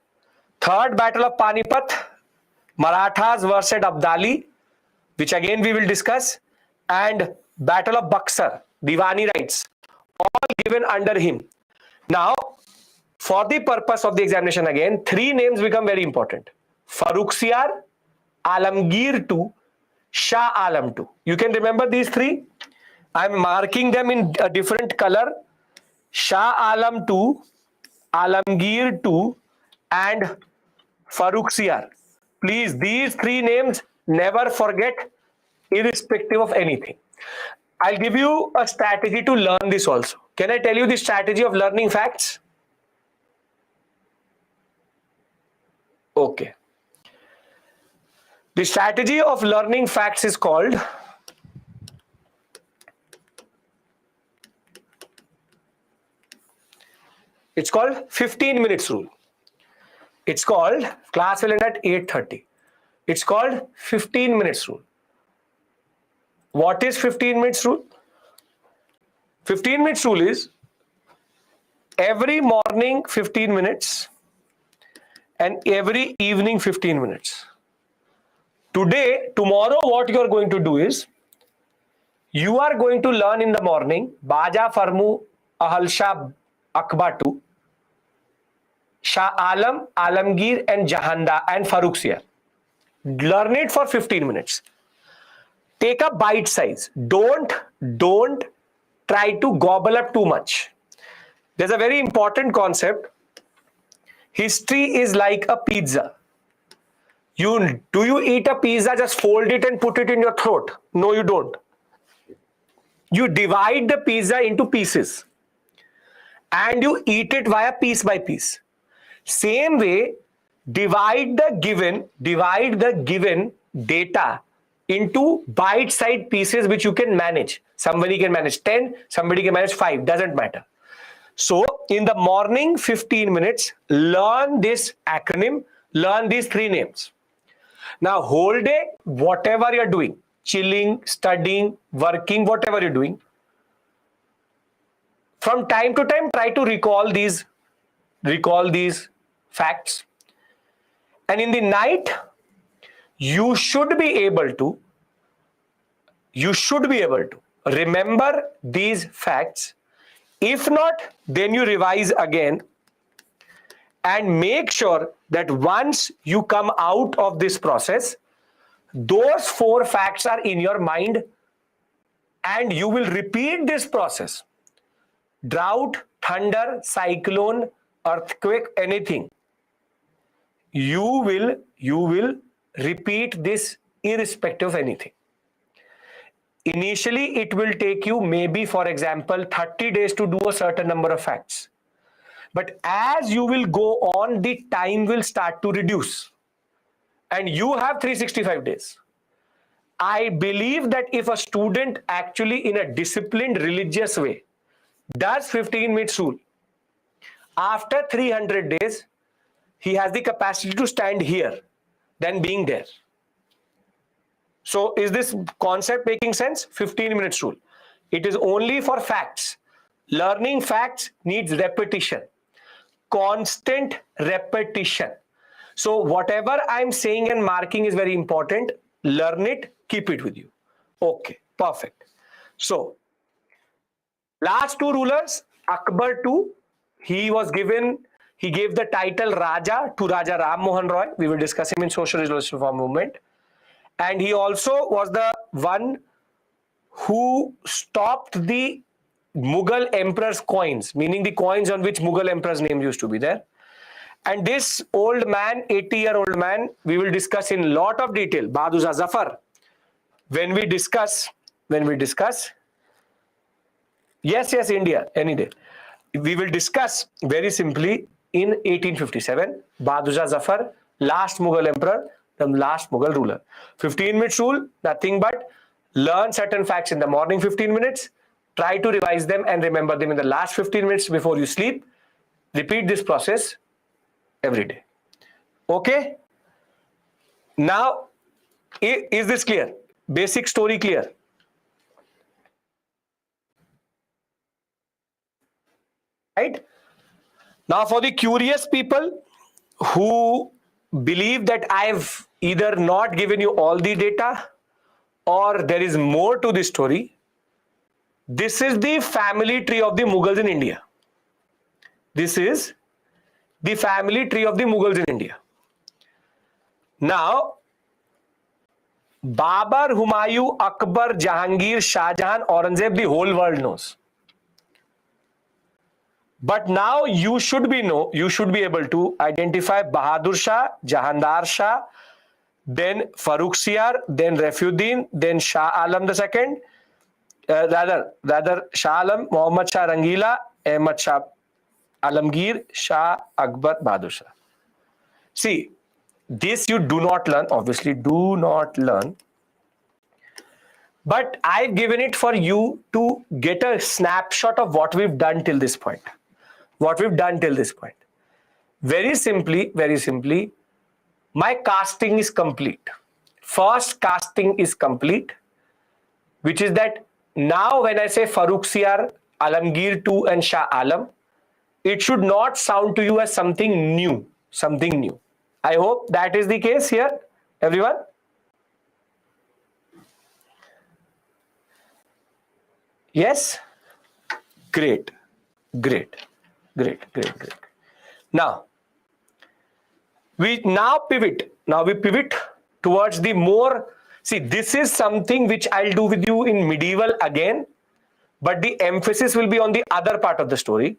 third Battle of Panipat, Marathas versus Abdali, which again we will discuss, and Battle of Buxar, Diwani rights, all given under him. Now, for the purpose of the examination again, 3 names become very important. Farrukhsiyar, Alamgir II, Shah Alam II. You can remember these 3. I'm marking them in a different color. Shah Alam II, Alamgir II, and Farrukhsiyar. Please, these 3 names never forget, irrespective of anything. I'll give you a strategy to learn this also. Can I tell you the strategy of learning facts? Okay. The strategy of learning facts is called It's called 15 minutes rule. It's called, class will end at 8:30. It's called 15 minutes rule. What is 15 minutes rule? 15 minutes rule is every morning 15 minutes and every evening 15 minutes. Tomorrow what you are going to do is, you are going to learn in the morning Baja Farmu, Ahalshah Akbatu, Shah Alam, Alamgir and Jahanda and Farrukhsiyar. Learn it for 15 minutes. Take a bite size. Don't try to gobble up too much. There's a very important concept. History is like a pizza. Do you eat a pizza, just fold it and put it in your throat? No, you don't. You divide the pizza into pieces and you eat it via piece by piece. Same way, divide the given data into bite-sized pieces which you can manage. Somebody can manage 10, somebody can manage 5, doesn't matter. So in the morning 15 minutes, learn this acronym, learn these 3 names. Now whole day, whatever you're doing, chilling, studying, working, whatever you're doing, from time to time try to recall these facts. And in the night, you should be able to remember these facts. If not, then you revise again and make sure that once you come out of this process, those 4 facts are in your mind and you will repeat this process. Drought, thunder, cyclone, earthquake, anything. You will repeat this irrespective of anything. Initially, it will take you maybe, for example, 30 days to do a certain number of facts. But as you will go on, the time will start to reduce. And you have 365 days. I believe that if a student actually in a disciplined religious way does 15 minutes rule, after 300 days, he has the capacity to stand here than being there. So is this concept making sense? 15 minutes rule. It is only for facts. Learning facts needs repetition, constant repetition. So whatever I'm saying and marking is very important. Learn it, keep it with you. Okay, perfect. So last two rulers, Akbar II, he gave the title Raja to Raja Ram Mohan Roy. We will discuss him in Social Reform Movement. And he also was the one who stopped the Mughal emperor's coins, meaning the coins on which Mughal emperor's name used to be there. And this old man, 80-year-old man, we will discuss in lot of detail, Bahadur Shah Zafar. When we discuss, yes, India, any day. We will discuss very simply in 1857, Bahadur Shah Zafar, last Mughal emperor, the last Mughal ruler. 15 minutes rule, nothing but learn certain facts in the morning 15 minutes, try to revise them and remember them in the last 15 minutes before you sleep. Repeat this process every day. Okay? Now, is this clear? Basic story clear? Right? Now, for the curious people who believe that I've either not given you all the data or there is more to the story, this is the family tree of the Mughals in India. This is the family tree of the Mughals in India. Now, Babur, Humayun, Akbar, Jahangir, Shah Jahan, Aurangzeb, the whole world knows. But now you should be able to identify Bahadur Shah, Jahandar Shah, then Farrukhsiyar, then Refuddin, then Shah Alam II, rather Shah Alam, Muhammad Shah Rangila, Ahmad Shah Alamgir, Shah Akbar, Bahadur Shah. See, this you do not learn, obviously do not learn. But I've given it for you to get a snapshot of what we've done till this point. Very simply, my casting is complete. First casting is complete, which is that now when I say Farrukhsiyar, Alamgir II and Shah Alam, it should not sound to you as something new. I hope that is the case here, everyone. Yes? Great. Now, we pivot towards the more, see, this is something which I'll do with you in medieval again, but the emphasis will be on the other part of the story.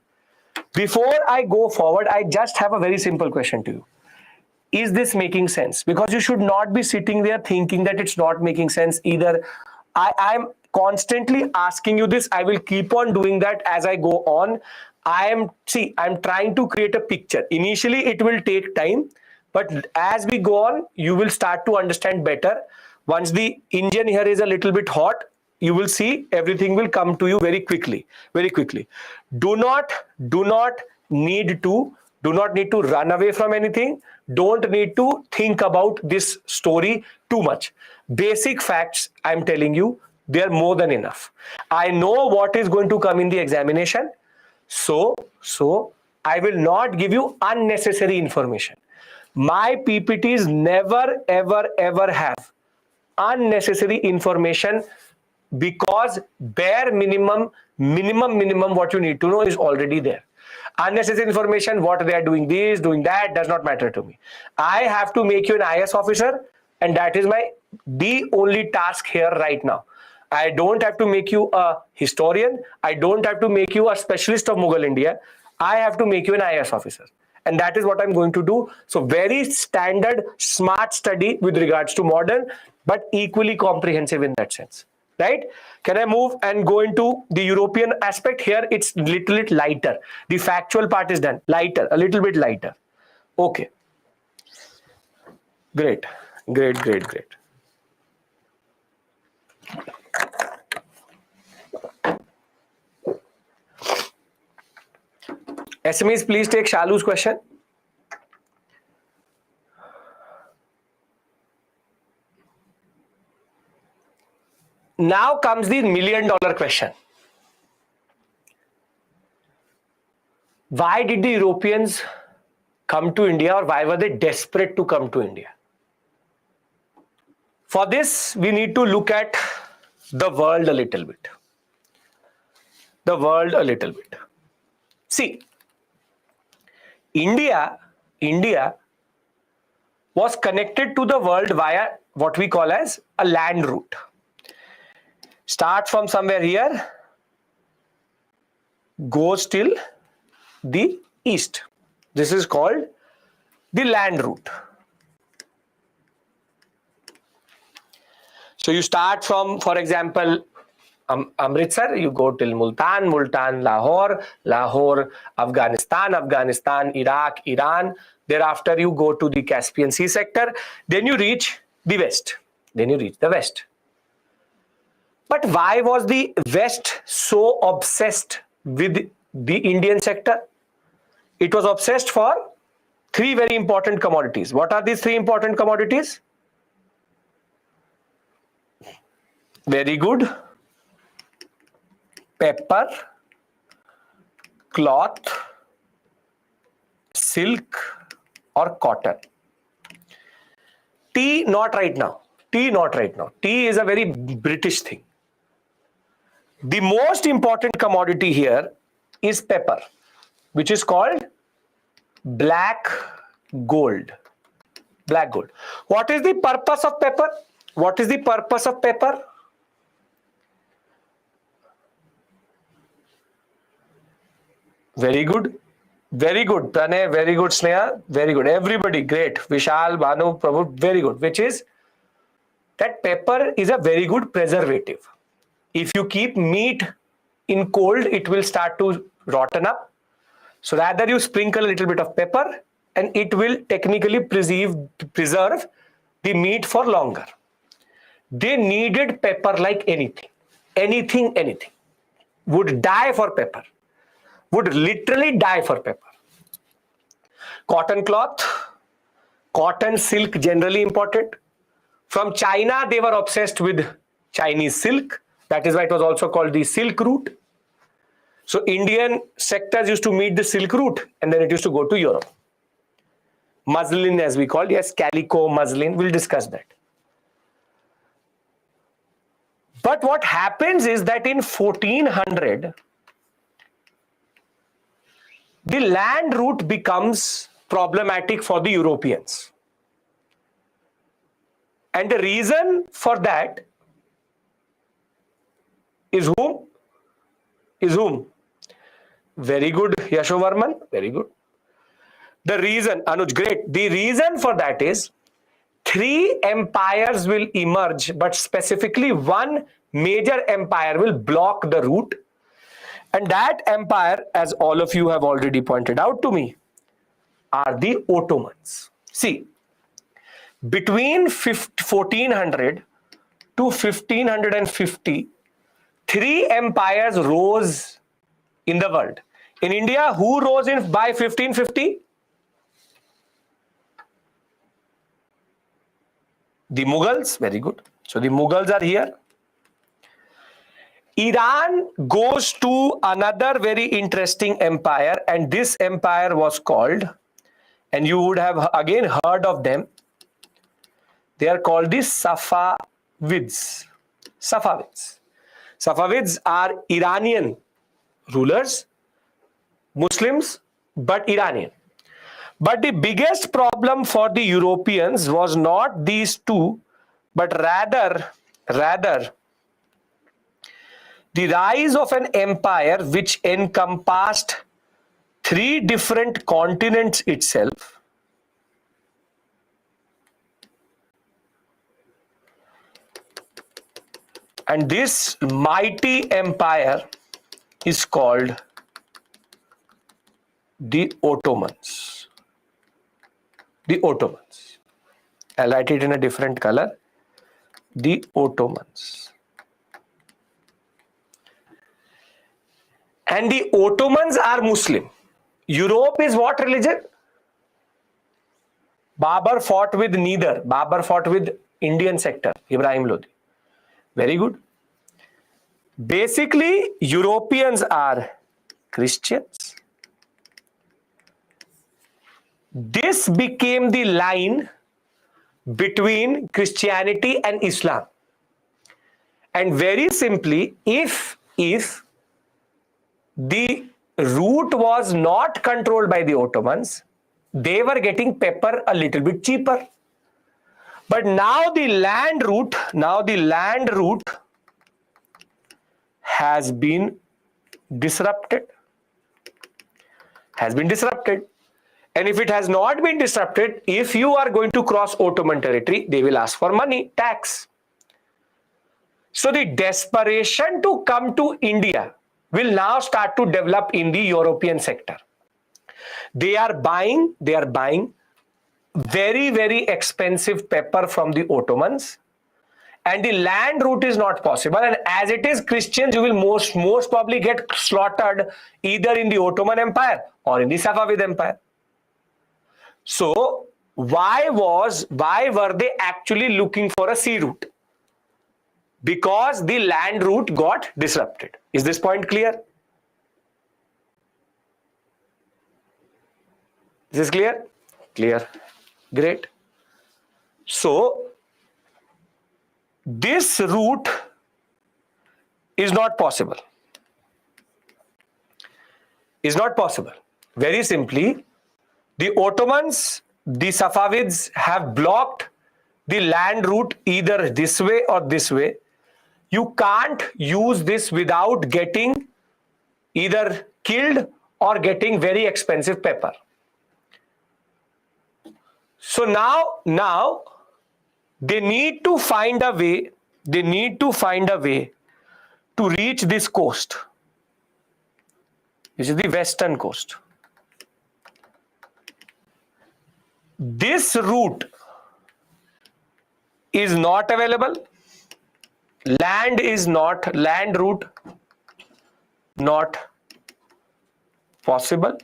Before I go forward, I just have a very simple question to you. Is this making sense? Because you should not be sitting there thinking that it's not making sense either. I'm constantly asking you this. I will keep on doing that as I go on. I'm trying to create a picture. Initially, it will take time, but as we go on, you will start to understand better. Once the engine here is a little bit hot, you will see everything will come to you very quickly. Do not need to run away from anything. Don't need to think about this story too much. Basic facts, I'm telling you, they are more than enough. I know what is going to come in the examination. So I will not give you unnecessary information. My PPTs never ever have unnecessary information, because bare minimum what you need to know is already there. Unnecessary information, what they are doing this, doing that, does not matter to me. I have to make you an IAS officer, and that is the only task here right now. I don't have to make you a historian. I don't have to make you a specialist of Mughal India. I have to make you an IAS officer. And that is what I'm going to do. So very standard, smart study with regards to modern, but equally comprehensive in that sense. right? Can I move and go into the European aspect? Here it's little bit lighter. The factual part is done. Lighter, a little bit lighter. Okay. Great. Great, great, great. SMEs, please take Shalu's question. Now comes the $1 million question. Why did the Europeans come to India, or why were they desperate to come to India? For this, we need to look at the world a little bit. The world a little bit. See, India was connected to the world via what we call as a land route. Start from somewhere here, goes till the east. This is called the land route. So you start from, for example, Amritsar, you go till Multan, Lahore, Afghanistan, Iraq, Iran. Thereafter, you go to the Caspian Sea sector. Then you reach the west. But why was the West so obsessed with the Indian sector? It was obsessed for 3 very important commodities. What are these 3 important commodities? Very good. Pepper, cloth, silk, or cotton. Tea, not right now. Tea is a very British thing. The most important commodity here is pepper, which is called black gold. Black gold. What is the purpose of pepper? Very good. Pranay, very good. Sneha, very good. Everybody, great. Vishal, Bhanu, Prabhu, very good. Which is that pepper is a very good preservative. If you keep meat in cold, it will start to rotten up. So rather you sprinkle a little bit of pepper and it will technically preserve the meat for longer. They needed pepper like anything. Would die for pepper. Would literally die for pepper. Cotton cloth, cotton silk generally imported. From China, they were obsessed with Chinese silk. That is why it was also called the Silk Route. So Indian sectors used to meet the Silk Route and then it used to go to Europe. Muslin, as we call, yes, calico, muslin, we'll discuss that. But what happens is that in 1400, the land route becomes problematic for the Europeans. And the reason for that is whom? Very good, Yashovarman, very good. The reason, Anuj, great. The reason for that is 3 empires will emerge, but specifically one major empire will block the route. And that empire, as all of you have already pointed out to me, are the Ottomans. See, between 1400 to 1550, 3 empires rose in the world. In India, who rose by 1550? The Mughals, very good. So the Mughals are here. Iran goes to another very interesting empire, and this empire was called, and you would have again heard of them, they are called the Safavids. Safavids are Iranian rulers, Muslims, but Iranian. But the biggest problem for the Europeans was not these 2, but rather the rise of an empire which encompassed 3 different continents itself. And this mighty empire is called the Ottomans. The Ottomans. I'll write it in a different color. The Ottomans. And the Ottomans are Muslim. Europe is what religion? Babur fought with neither. Babur fought with Indian sector, Ibrahim Lodi. Very good. Basically, Europeans are Christians. This became the line between Christianity and Islam. And very simply, if the route was not controlled by the Ottomans, they were getting pepper a little bit cheaper. But now the land route has been disrupted. And if it has not been disrupted, if you are going to cross Ottoman territory, they will ask for money, tax. So the desperation to come to India will now start to develop in the European sector. They are buying very, very expensive pepper from the Ottomans, and the land route is not possible. And as it is, Christians, you will most probably get slaughtered either in the Ottoman Empire or in the Safavid Empire. So why were they actually looking for a sea route? Because the land route got disrupted. Is this point clear? Is this clear? Clear. Great. So this route is not possible. Very simply, the Ottomans, the Safavids have blocked the land route either this way or this way. You can't use this without getting either killed or getting very expensive pepper. So now they need to find a way to reach this coast, which is the western coast. This route is not available. Land route not possible.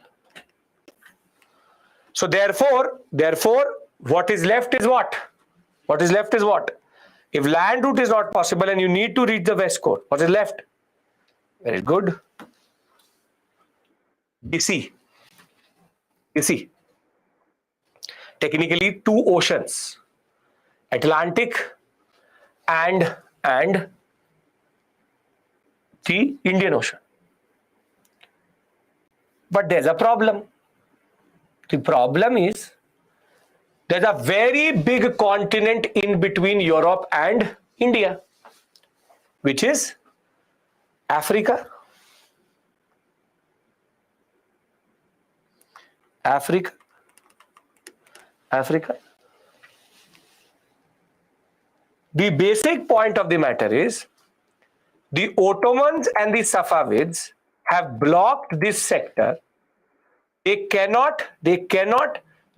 So therefore, what is left is what? If land route is not possible and you need to reach the west coast, what is left? Very good. The sea. Technically, two oceans, Atlantic and the Indian Ocean. But there's a problem. The problem is there's a very big continent in between Europe and India, which is Africa. The basic point of the matter is the Ottomans and the Safavids have blocked this sector. They cannot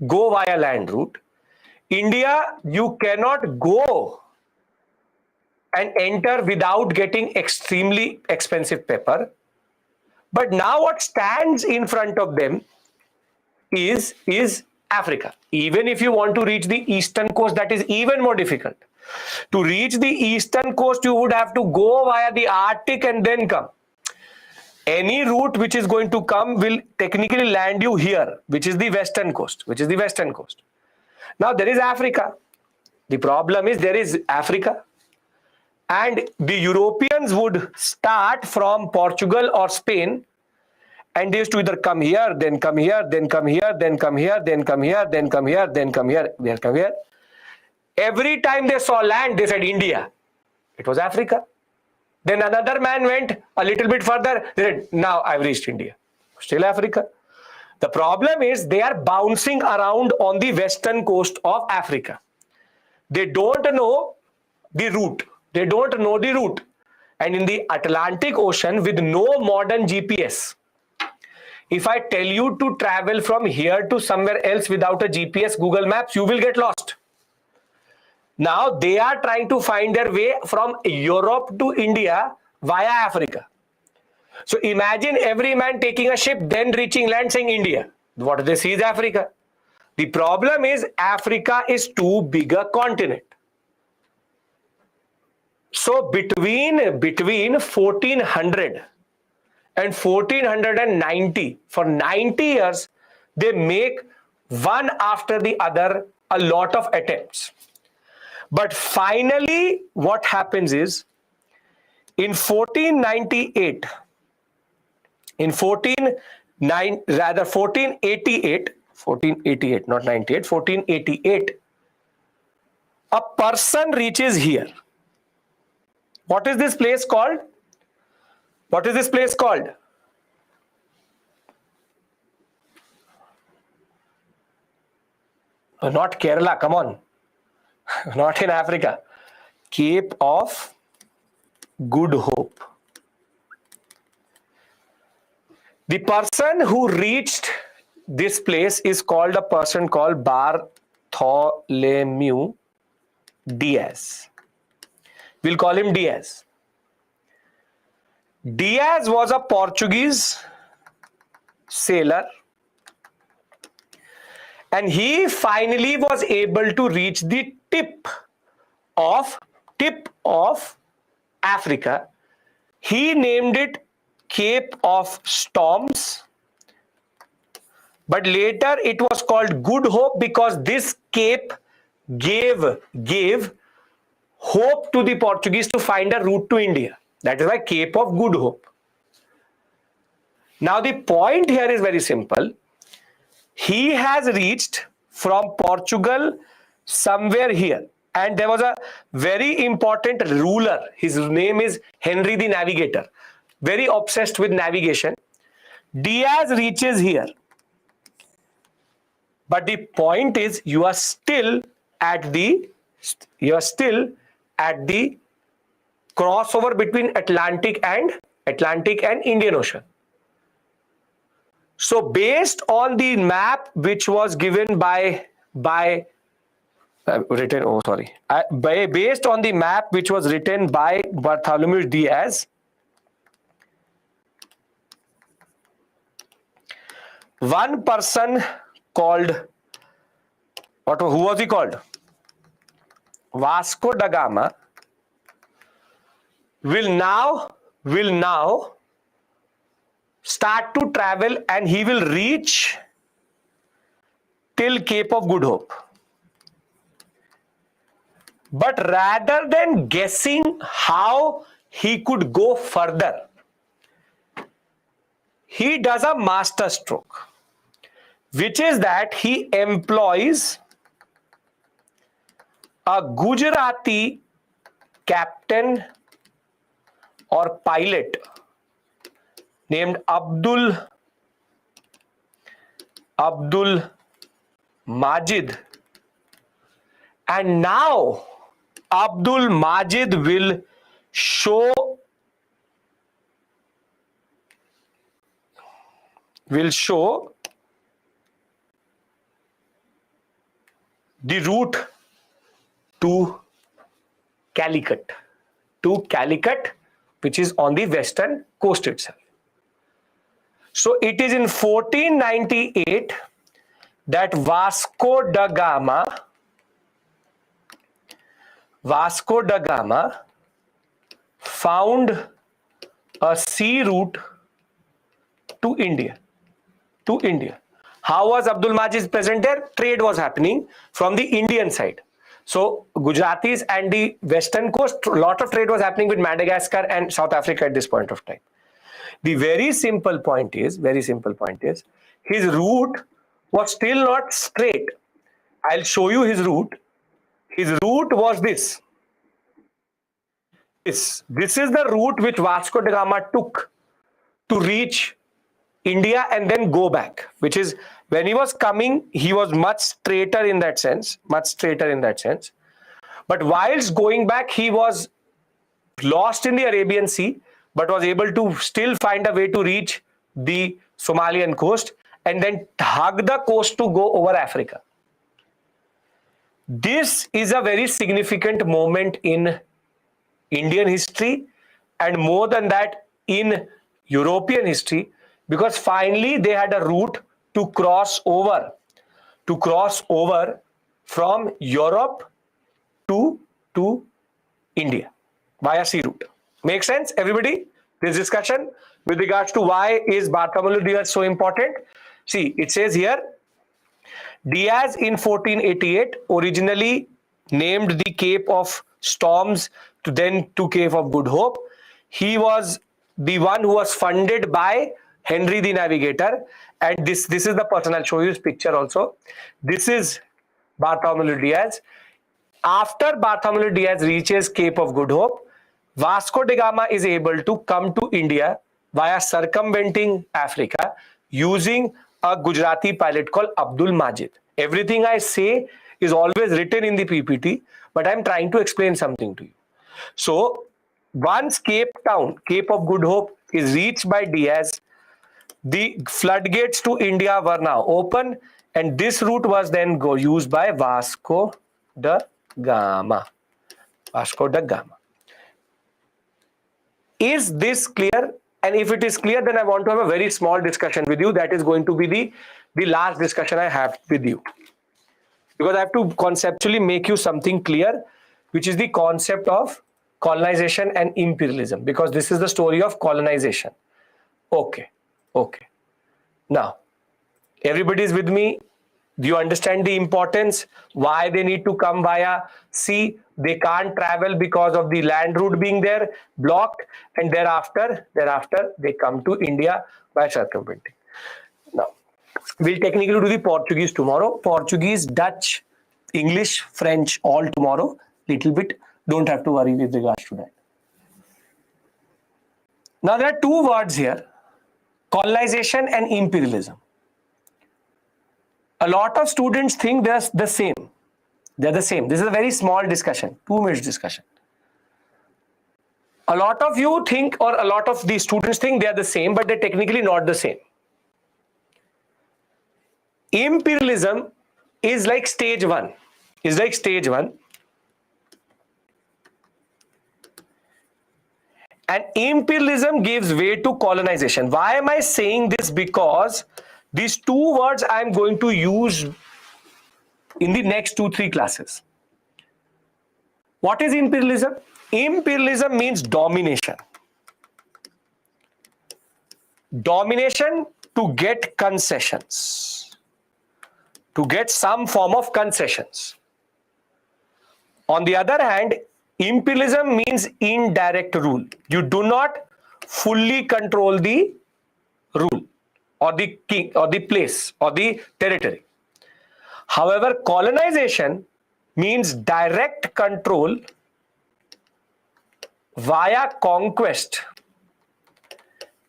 go via land route. India, you cannot go and enter without getting extremely expensive pepper. But now what stands in front of them is Africa. Even if you want to reach the eastern coast, that is even more difficult. To reach the eastern coast, you would have to go via the Arctic and then come. Any route which is going to come will technically land you here, which is the western coast. Now there is Africa. The problem is there is Africa, and the Europeans would start from Portugal or Spain, and they used to either come here, then come here, then come here, then come here, then come here, then come here, then come here, then come here. Every time they saw land, they said India. It was Africa. Then another man went a little bit further. They said, now I've reached India. Still Africa. The problem is they are bouncing around on the western coast of Africa. They don't know the route. and in the Atlantic Ocean with no modern GPS. If I tell you to travel from here to somewhere else without a GPS, Google Maps, you will get lost. Now they are trying to find their way from Europe to India via Africa. So imagine every man taking a ship, then reaching land saying India. What they see is Africa. The problem is Africa is too big a continent. So between 1400 and 1490, for 90 years, they make one after the other a lot of attempts. But finally, what happens is, in 1488, not 98, 1488, a person reaches here. What is this place called? What is this place called? Not Kerala, come on. Not in Africa. Cape of Good Hope. The person who reached this place is called a person called Bartholomew Diaz. We'll call him Diaz. Diaz was a Portuguese sailor, and he finally was able to reach the tip of Africa. He named it Cape of Storms, but later it was called Good Hope because this cape gave hope to the Portuguese to find a route to India. That is why Cape of Good Hope. Now the point here is very simple. He has reached from Portugal somewhere here, and there was a very important ruler. His name is Henry the Navigator, very obsessed with navigation. Diaz reaches here, but the point is you are still at the crossover between Atlantic and Indian Ocean. So based on the map which was given based on the map which was written by Bartholomew Diaz, one person called, who was he called? Vasco da Gama will now start to travel, and he will reach till Cape of Good Hope. But rather than guessing how he could go further, he does a master stroke, which is that he employs a Gujarati captain or pilot named Abdul Majid, and now Abdul Majid will show the route to Calicut, which is on the western coast itself. So it is in 1498 that Vasco da Gama found a sea route to India. How was Abdul Majid present there? Trade was happening from the Indian side. So Gujaratis and the western coast, a lot of trade was happening with Madagascar and South Africa at this point of time. The very simple point is, his route was still not straight. I'll show you his route. His route was this. This is the route which Vasco da Gama took to reach India and then go back, which is when he was coming, he was much straighter in that sense. But whilst going back, he was lost in the Arabian Sea, but was able to still find a way to reach the Somalian coast and then hug the coast to go over Africa. This is a very significant moment in Indian history, and more than that, in European history, because finally they had a route to cross over from Europe to India via sea route. Make sense, everybody? This discussion with regards to why is Bartholomew Diaz so important. See, it says here, Diaz in 1488 originally named the Cape of Storms to Cape of Good Hope. He was the one who was funded by Henry the Navigator, and this is the person. I'll show you his picture also. This is Bartholomew Diaz. After Bartholomew Diaz reaches Cape of Good Hope, Vasco da Gama is able to come to India via circumventing Africa using a Gujarati pilot called Abdul Majid. Everything I say is always written in the PPT, but I'm trying to explain something to you. So once Cape Town, Cape of Good Hope, is reached by Diaz, the floodgates to India were now open, and this route was then used by Vasco da Gama. Vasco da Gama. Is this clear? And if it is clear, then I want to have a very small discussion with you. That is going to be the last discussion I have with you. Because I have to conceptually make you something clear, which is the concept of colonization and imperialism. Because this is the story of colonization. Okay. Now, everybody is with me. Do you understand the importance? Why they need to come via sea? They can't travel because of the land route being there, blocked, and thereafter they come to India by circumventing. Now, we'll technically do the Portuguese tomorrow. Portuguese, Dutch, English, French, all tomorrow. Little bit. Don't have to worry with regards to that. Now, there are two words here: colonization and imperialism. A lot of students think they're the same. They're the same. This is a very small discussion, 2 minutes discussion. A lot of you think, or a lot of the students think they are the same, but they're technically not the same. Imperialism is like stage one. And imperialism gives way to colonization. Why am I saying this? Because these two words I am going to use in the next 2-3 classes. What is imperialism? Imperialism means domination. Domination to get concessions, to get some form of concessions. On the other hand, imperialism means indirect rule. You do not fully control the rule or the king or the place or the territory. However, colonization means direct control via conquest.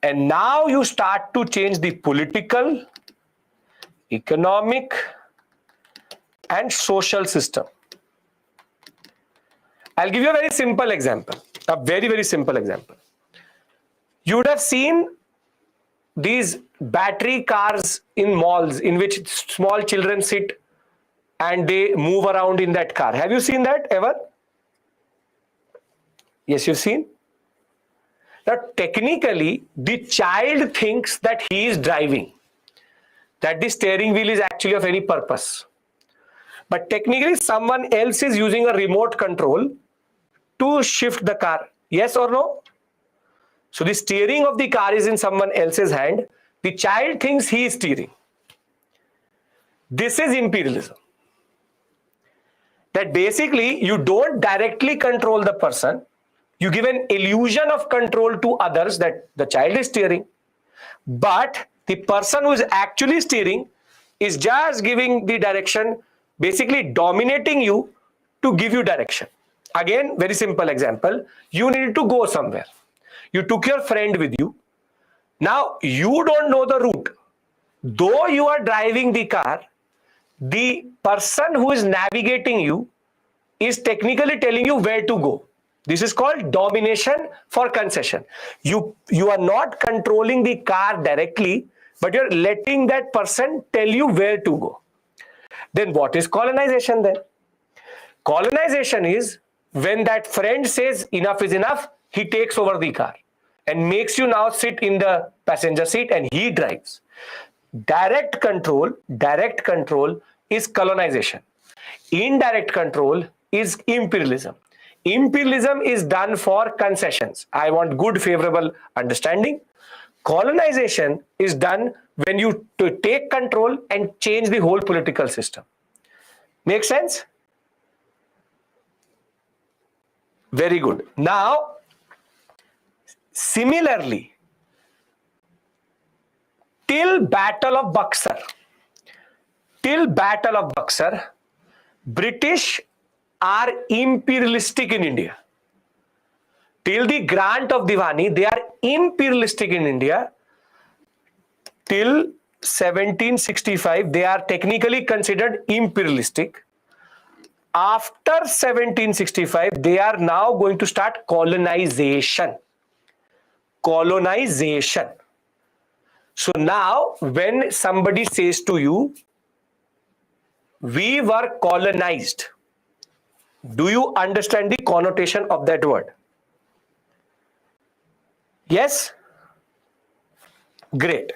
And now you start to change the political, economic, and social system. I'll give you a very simple example. A very, very simple example. You would have seen these battery cars in malls in which small children sit and they move around in that car. Have you seen that ever? Yes, you've seen. Now, technically, the child thinks that he is driving, that the steering wheel is actually of any purpose. But technically, someone else is using a remote control to shift the car. Yes or no? So the steering of the car is in someone else's hand. The child thinks he is steering. This is imperialism. That basically you don't directly control the person. You give an illusion of control to others that the child is steering. But the person who is actually steering is just giving the direction, basically dominating you to give you direction. Again, very simple example. You needed to go somewhere. You took your friend with you. Now, you don't know the route. Though you are driving the car, the person who is navigating you is technically telling you where to go. This is called domination for concession. You are not controlling the car directly, but you're letting that person tell you where to go. Then what is colonization then? Colonization is when that friend says enough is enough, he takes over the car and makes you now sit in the passenger seat and he drives. Direct control is colonization. Indirect control is imperialism. Imperialism is done for concessions. I want good, favorable understanding. Colonization is done when you take control and change the whole political system. Make sense? Very good. Now, similarly, till Battle of Buxar, British are imperialistic in India. Till the grant of Diwani, they are imperialistic in India. Till 1765, they are technically considered imperialistic. After 1765, they are now going to start colonization. So now, when somebody says to you, we were colonized, do you understand the connotation of that word? Yes? Great.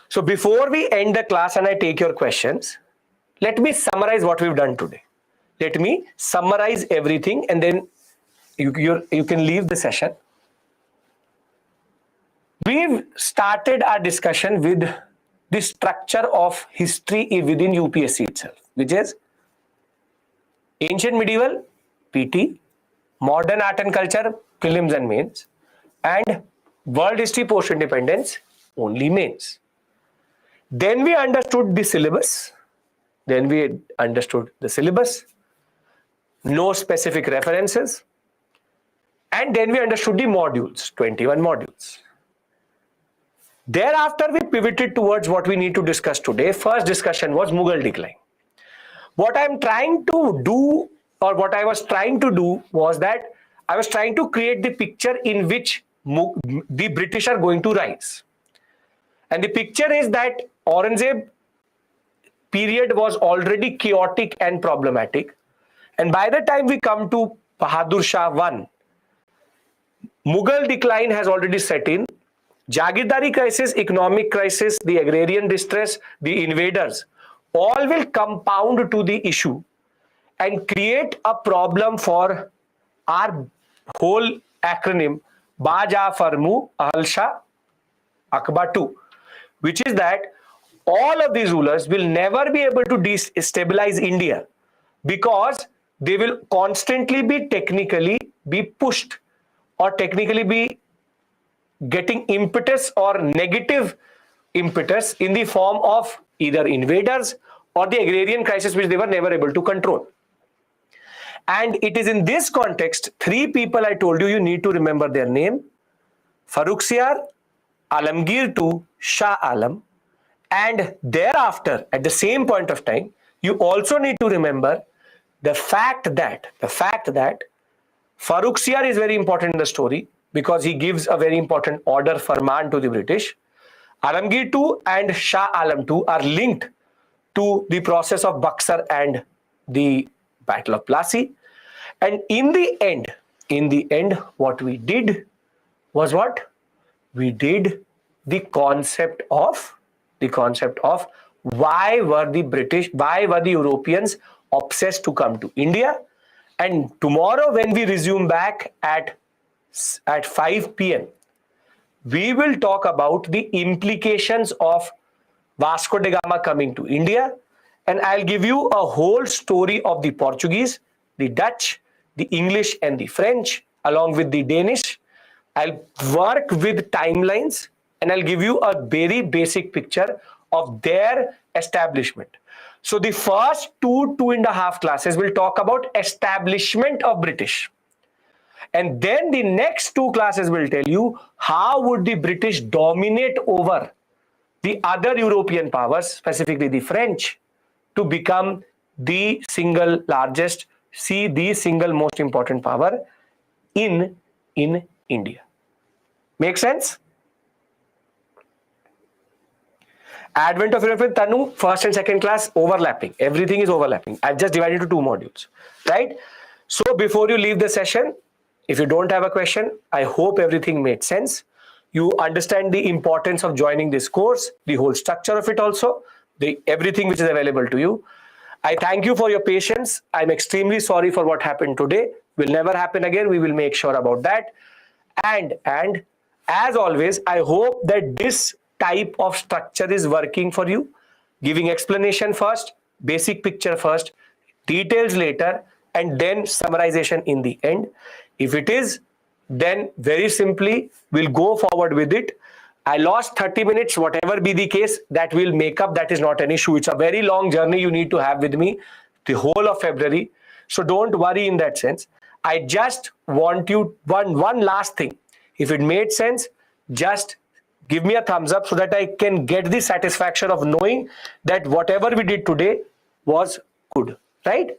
So before we end the class and I take your questions, let me summarize what we've done today. Let me summarize everything and then you can leave the session. We've started our discussion with the structure of history within UPSC itself, which is ancient medieval, PT, modern art and culture, prelims and mains, and world history post-independence, only mains. Then we understood the syllabus. No specific references. And then we understood the modules, 21 modules. Thereafter, we pivoted towards what we need to discuss today. First discussion was Mughal decline. What I was trying to do was that I was trying to create the picture in which the British are going to rise. And the picture is that Aurangzeb period was already chaotic and problematic. And by the time we come to Bahadur Shah I, Mughal decline has already set in. Jagirdari crisis, economic crisis, the agrarian distress, the invaders, all will compound to the issue and create a problem for our whole acronym Baja Farmu Ahalsha Akbar II, which is that all of these rulers will never be able to destabilize India because they will constantly be technically be pushed or technically be getting impetus or negative impetus in the form of either invaders or the agrarian crisis which they were never able to control. And it is in this context, three people I told you need to remember their name: Farrukhsiyar, Alamgir II, Shah Alam. And thereafter, at the same point of time, you also need to remember the fact that Farrukhsiyar is very important in the story because he gives a very important order farman to the British. Alamgir II and Shah Alam II are linked to the process of Buxar and the Battle of Plassey. And in the end, what we did was what? We did the concept of why were the Europeans obsessed to come to India. And tomorrow when we resume back at 5 p.m, we will talk about the implications of Vasco da Gama coming to India, and I'll give you a whole story of the Portuguese, the Dutch, the English and the French along with the Danish. I'll work with timelines and I'll give you a very basic picture of their establishment. So the first 2.5 classes will talk about establishment of British. And then the next 2 classes will tell you how would the British dominate over the other European powers, specifically the French, to become the single largest, the single most important power in India. Make sense? Advent of Europe with Tanu, first and second class, overlapping. Everything is overlapping. I've just divided into 2 modules, right? So before you leave the session, if you don't have a question, I hope everything made sense. You understand the importance of joining this course, the whole structure of it also, everything which is available to you. I thank you for your patience. I'm extremely sorry for what happened today. Will never happen again. We will make sure about that. And as always, I hope that this type of structure is working for you. Giving explanation first, basic picture first, details later, and then summarization in the end. If it is, then very simply, we'll go forward with it. I lost 30 minutes, whatever be the case, that will make up. That is not an issue. It's a very long journey you need to have with me the whole of February. So don't worry in that sense. I just want you one last thing. If it made sense, just give me a thumbs up so that I can get the satisfaction of knowing that whatever we did today was good, right?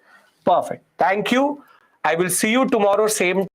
Perfect. Thank you. I will see you tomorrow, same